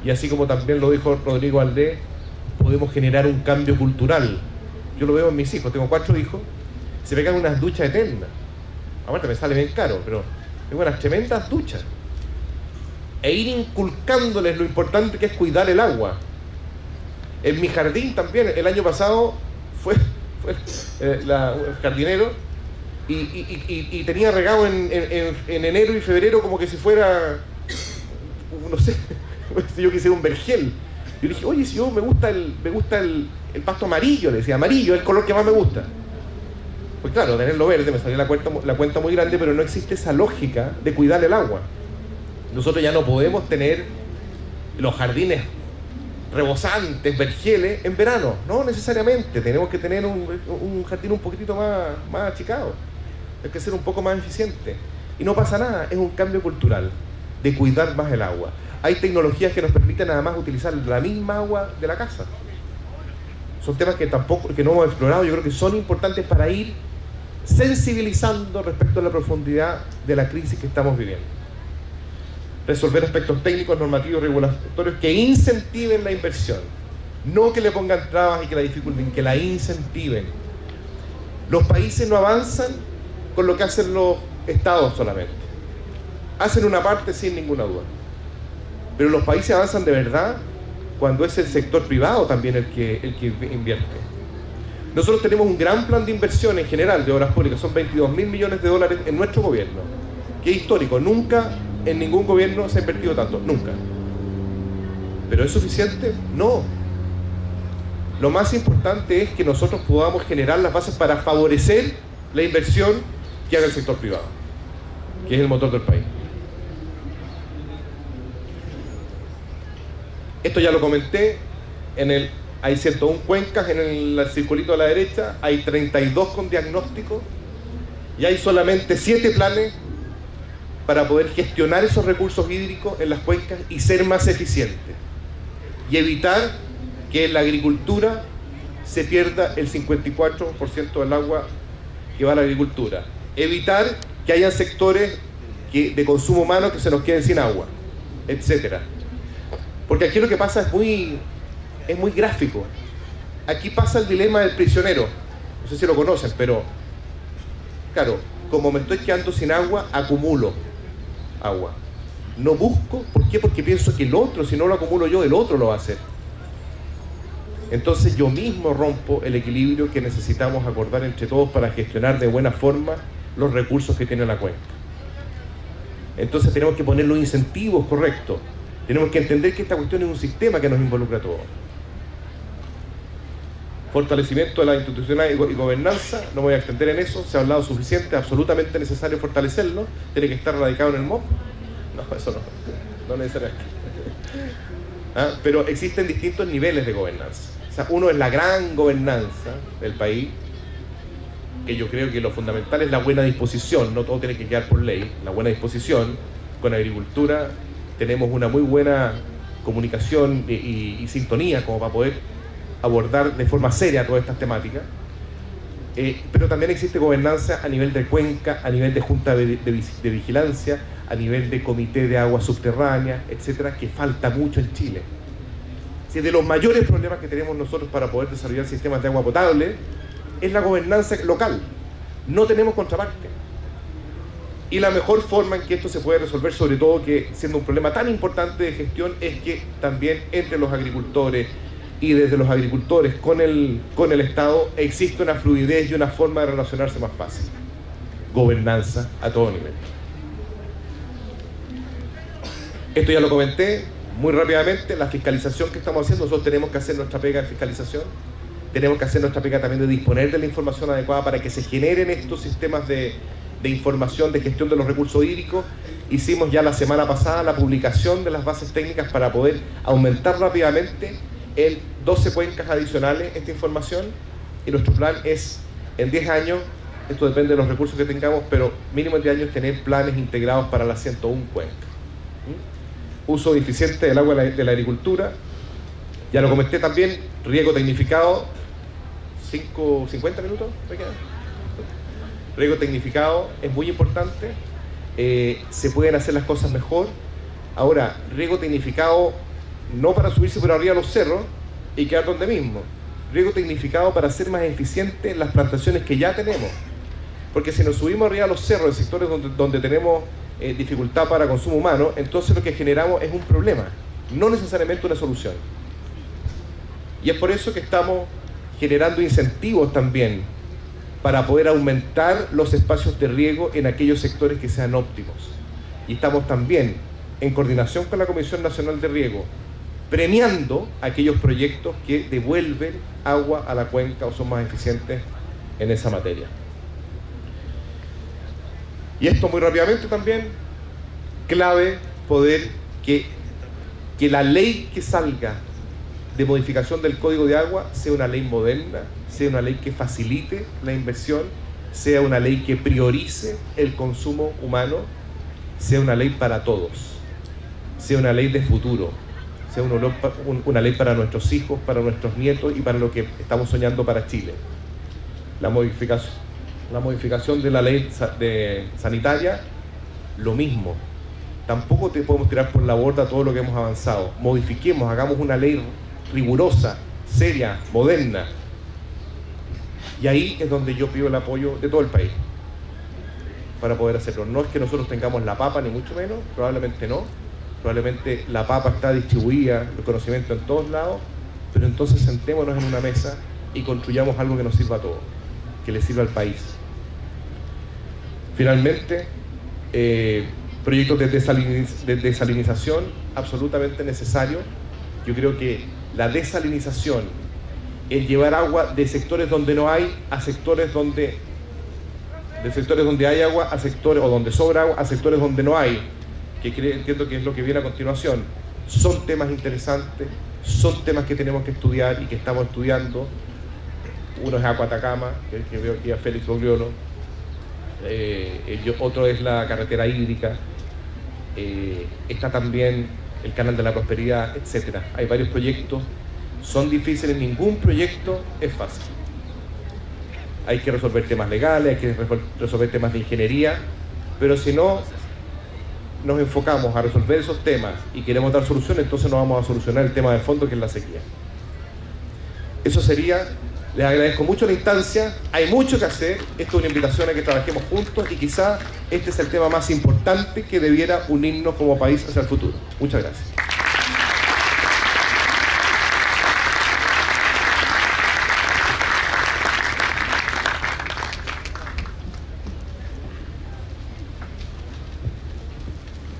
Y así como también lo dijo Rodrigo Aldé, podemos generar un cambio cultural. Yo lo veo en mis hijos, tengo 4 hijos, se pegan unas duchas eternas. Aparte me sale bien caro, pero tengo unas tremendas duchas. E ir inculcándoles lo importante que es cuidar el agua. En mi jardín también, el año pasado fue el jardinero y tenía regado en enero y febrero como que si fuera, no sé, si yo quisiera un vergel. Yo le dije, oye, si yo me gusta el pasto amarillo, le decía, amarillo es el color que más me gusta. Pues claro, tenerlo verde me salió la cuenta muy grande, pero no existe esa lógica de cuidar el agua. Nosotros ya no podemos tener los jardines rebosantes, vergeles, en verano. No necesariamente, tenemos que tener un jardín un poquitito más achicado. Hay que ser un poco más eficiente. Y no pasa nada, es un cambio cultural de cuidar más el agua. Hay tecnologías que nos permiten nada más utilizar la misma agua de la casa. Son temas que no hemos explorado, yo creo que son importantes para ir sensibilizando respecto a la profundidad de la crisis que estamos viviendo. Resolver aspectos técnicos, normativos, regulatorios que incentiven la inversión, no que le pongan trabas y que la dificulten, que la incentiven. Los países no avanzan con lo que hacen los estados solamente. Hacen una parte sin ninguna duda, pero los países avanzan de verdad cuando es el sector privado también el que invierte. Nosotros tenemos un gran plan de inversión en general de obras públicas, son 22.000 millones de dólares en nuestro gobierno, que es histórico, nunca en ningún gobierno se ha invertido tanto, nunca. ¿Pero es suficiente? No. Lo más importante es que nosotros podamos generar las bases para favorecer la inversión que haga el sector privado, que es el motor del país. Esto ya lo comenté, hay 101 cuencas en el circulito a la derecha, hay 32 con diagnóstico y hay solamente 7 planes para poder gestionar esos recursos hídricos en las cuencas y ser más eficientes y evitar que en la agricultura se pierda el 54% del agua que va a la agricultura, evitar que haya sectores de consumo humano que se nos queden sin agua, etcétera. Porque aquí lo que pasa es muy gráfico. Aquí pasa el dilema del prisionero. No sé si lo conocen, pero claro, como me estoy quedando sin agua, acumulo agua. No busco, ¿por qué? Porque pienso que el otro, si no lo acumulo yo, el otro lo va a hacer. Entonces yo mismo rompo el equilibrio que necesitamos acordar entre todos para gestionar de buena forma los recursos que tiene la cuenca. Entonces tenemos que poner los incentivos correctos. Tenemos que entender que esta cuestión es un sistema que nos involucra a todos. Fortalecimiento de la institucionalidad y gobernanza, no me voy a extender en eso, se ha hablado suficiente, absolutamente necesario fortalecerlo. ¿Tiene que estar radicado en el MOP? No, eso no necesariamente. Pero existen distintos niveles de gobernanza. O sea, uno es la gran gobernanza del país, que yo creo que lo fundamental es la buena disposición, no todo tiene que quedar por ley, la buena disposición. Con agricultura tenemos una muy buena comunicación y sintonía como para poder abordar de forma seria todas estas temáticas. Pero también existe gobernanza a nivel de cuenca, a nivel de junta de vigilancia, a nivel de comité de agua subterránea, etcétera, que falta mucho en Chile. Si de los mayores problemas que tenemos nosotros para poder desarrollar sistemas de agua potable es la gobernanza local. No tenemos contraparte. Y la mejor forma en que esto se puede resolver, sobre todo que siendo un problema tan importante de gestión, es que también entre los agricultores y desde los agricultores con el Estado existe una fluidez y una forma de relacionarse más fácil. Gobernanza a todo nivel. Esto ya lo comenté muy rápidamente, la fiscalización que estamos haciendo. Nosotros tenemos que hacer nuestra pega de fiscalización, tenemos que hacer nuestra pega también de disponer de la información adecuada para que se generen estos sistemas de información, de gestión de los recursos hídricos. Hicimos ya la semana pasada la publicación de las bases técnicas para poder aumentar rápidamente en 12 cuencas adicionales esta información, y nuestro plan es en 10 años, esto depende de los recursos que tengamos, pero mínimo en 10 años tener planes integrados para las 101 cuencas. Uso eficiente del agua de la agricultura, ya lo comenté también, riego tecnificado, 50 minutos, ¿me quedan? Riego tecnificado es muy importante, se pueden hacer las cosas mejor. Ahora, riego tecnificado no para subirse por arriba a los cerros y quedar donde mismo. Riego tecnificado para ser más eficiente en las plantaciones que ya tenemos. Porque si nos subimos arriba a los cerros, en sectores donde tenemos dificultad para consumo humano, entonces lo que generamos es un problema, no necesariamente una solución. Y es por eso que estamos generando incentivos también para poder aumentar los espacios de riego en aquellos sectores que sean óptimos. Y estamos también en coordinación con la Comisión Nacional de Riego, premiando aquellos proyectos que devuelven agua a la cuenca o son más eficientes en esa materia. Y esto muy rápidamente también, clave poder que la ley que salga de modificación del Código de Agua sea una ley moderna, sea una ley que facilite la inversión, sea una ley que priorice el consumo humano, sea una ley para todos, sea una ley de futuro, sea una ley para nuestros hijos, para nuestros nietos y para lo que estamos soñando para Chile. La modificación de la ley sanitaria, lo mismo. Tampoco te podemos tirar por la borda todo lo que hemos avanzado. Modifiquemos, hagamos una ley rigurosa, seria, moderna. Y ahí es donde yo pido el apoyo de todo el país para poder hacerlo. No es que nosotros tengamos la papa, ni mucho menos, probablemente no. Probablemente la papa está distribuida, el conocimiento en todos lados, pero entonces sentémonos en una mesa y construyamos algo que nos sirva a todos, que le sirva al país. Finalmente, proyectos de desalinización absolutamente necesarios. Yo creo que la desalinización, el llevar agua de sectores donde no hay a sectores donde hay agua a sectores, o donde sobra agua a sectores donde no hay, entiendo que es lo que viene a continuación, son temas interesantes, son temas que tenemos que estudiar y que estamos estudiando. Uno es Agua Atacama, que veo aquí a Félix Bogliolo, otro es la carretera hídrica, está también el Canal de la Prosperidad, etc. Hay varios proyectos, son difíciles, ningún proyecto es fácil. Hay que resolver temas legales, hay que resolver temas de ingeniería, pero si no nos enfocamos a resolver esos temas y queremos dar soluciones, entonces no vamos a solucionar el tema de fondo, que es la sequía. Eso sería. Les agradezco mucho la instancia, hay mucho que hacer, esto es una invitación a que trabajemos juntos y quizá este es el tema más importante que debiera unirnos como país hacia el futuro. Muchas gracias.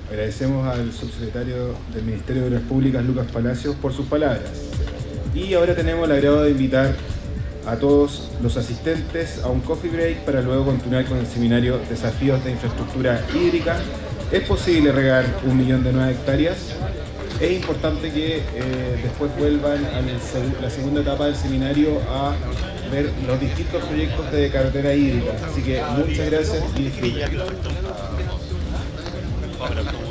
Agradecemos al subsecretario del Ministerio de Obras Públicas, Lucas Palacios, por sus palabras. Y ahora tenemos el agrado de invitar a todos los asistentes a un coffee break para luego continuar con el seminario Desafíos de Infraestructura Hídrica. ¿Es posible regar 1 millón de nuevas hectáreas? Es importante que después vuelvan a la segunda etapa del seminario a ver los distintos proyectos de carretera hídrica. Así que muchas gracias y disfruten.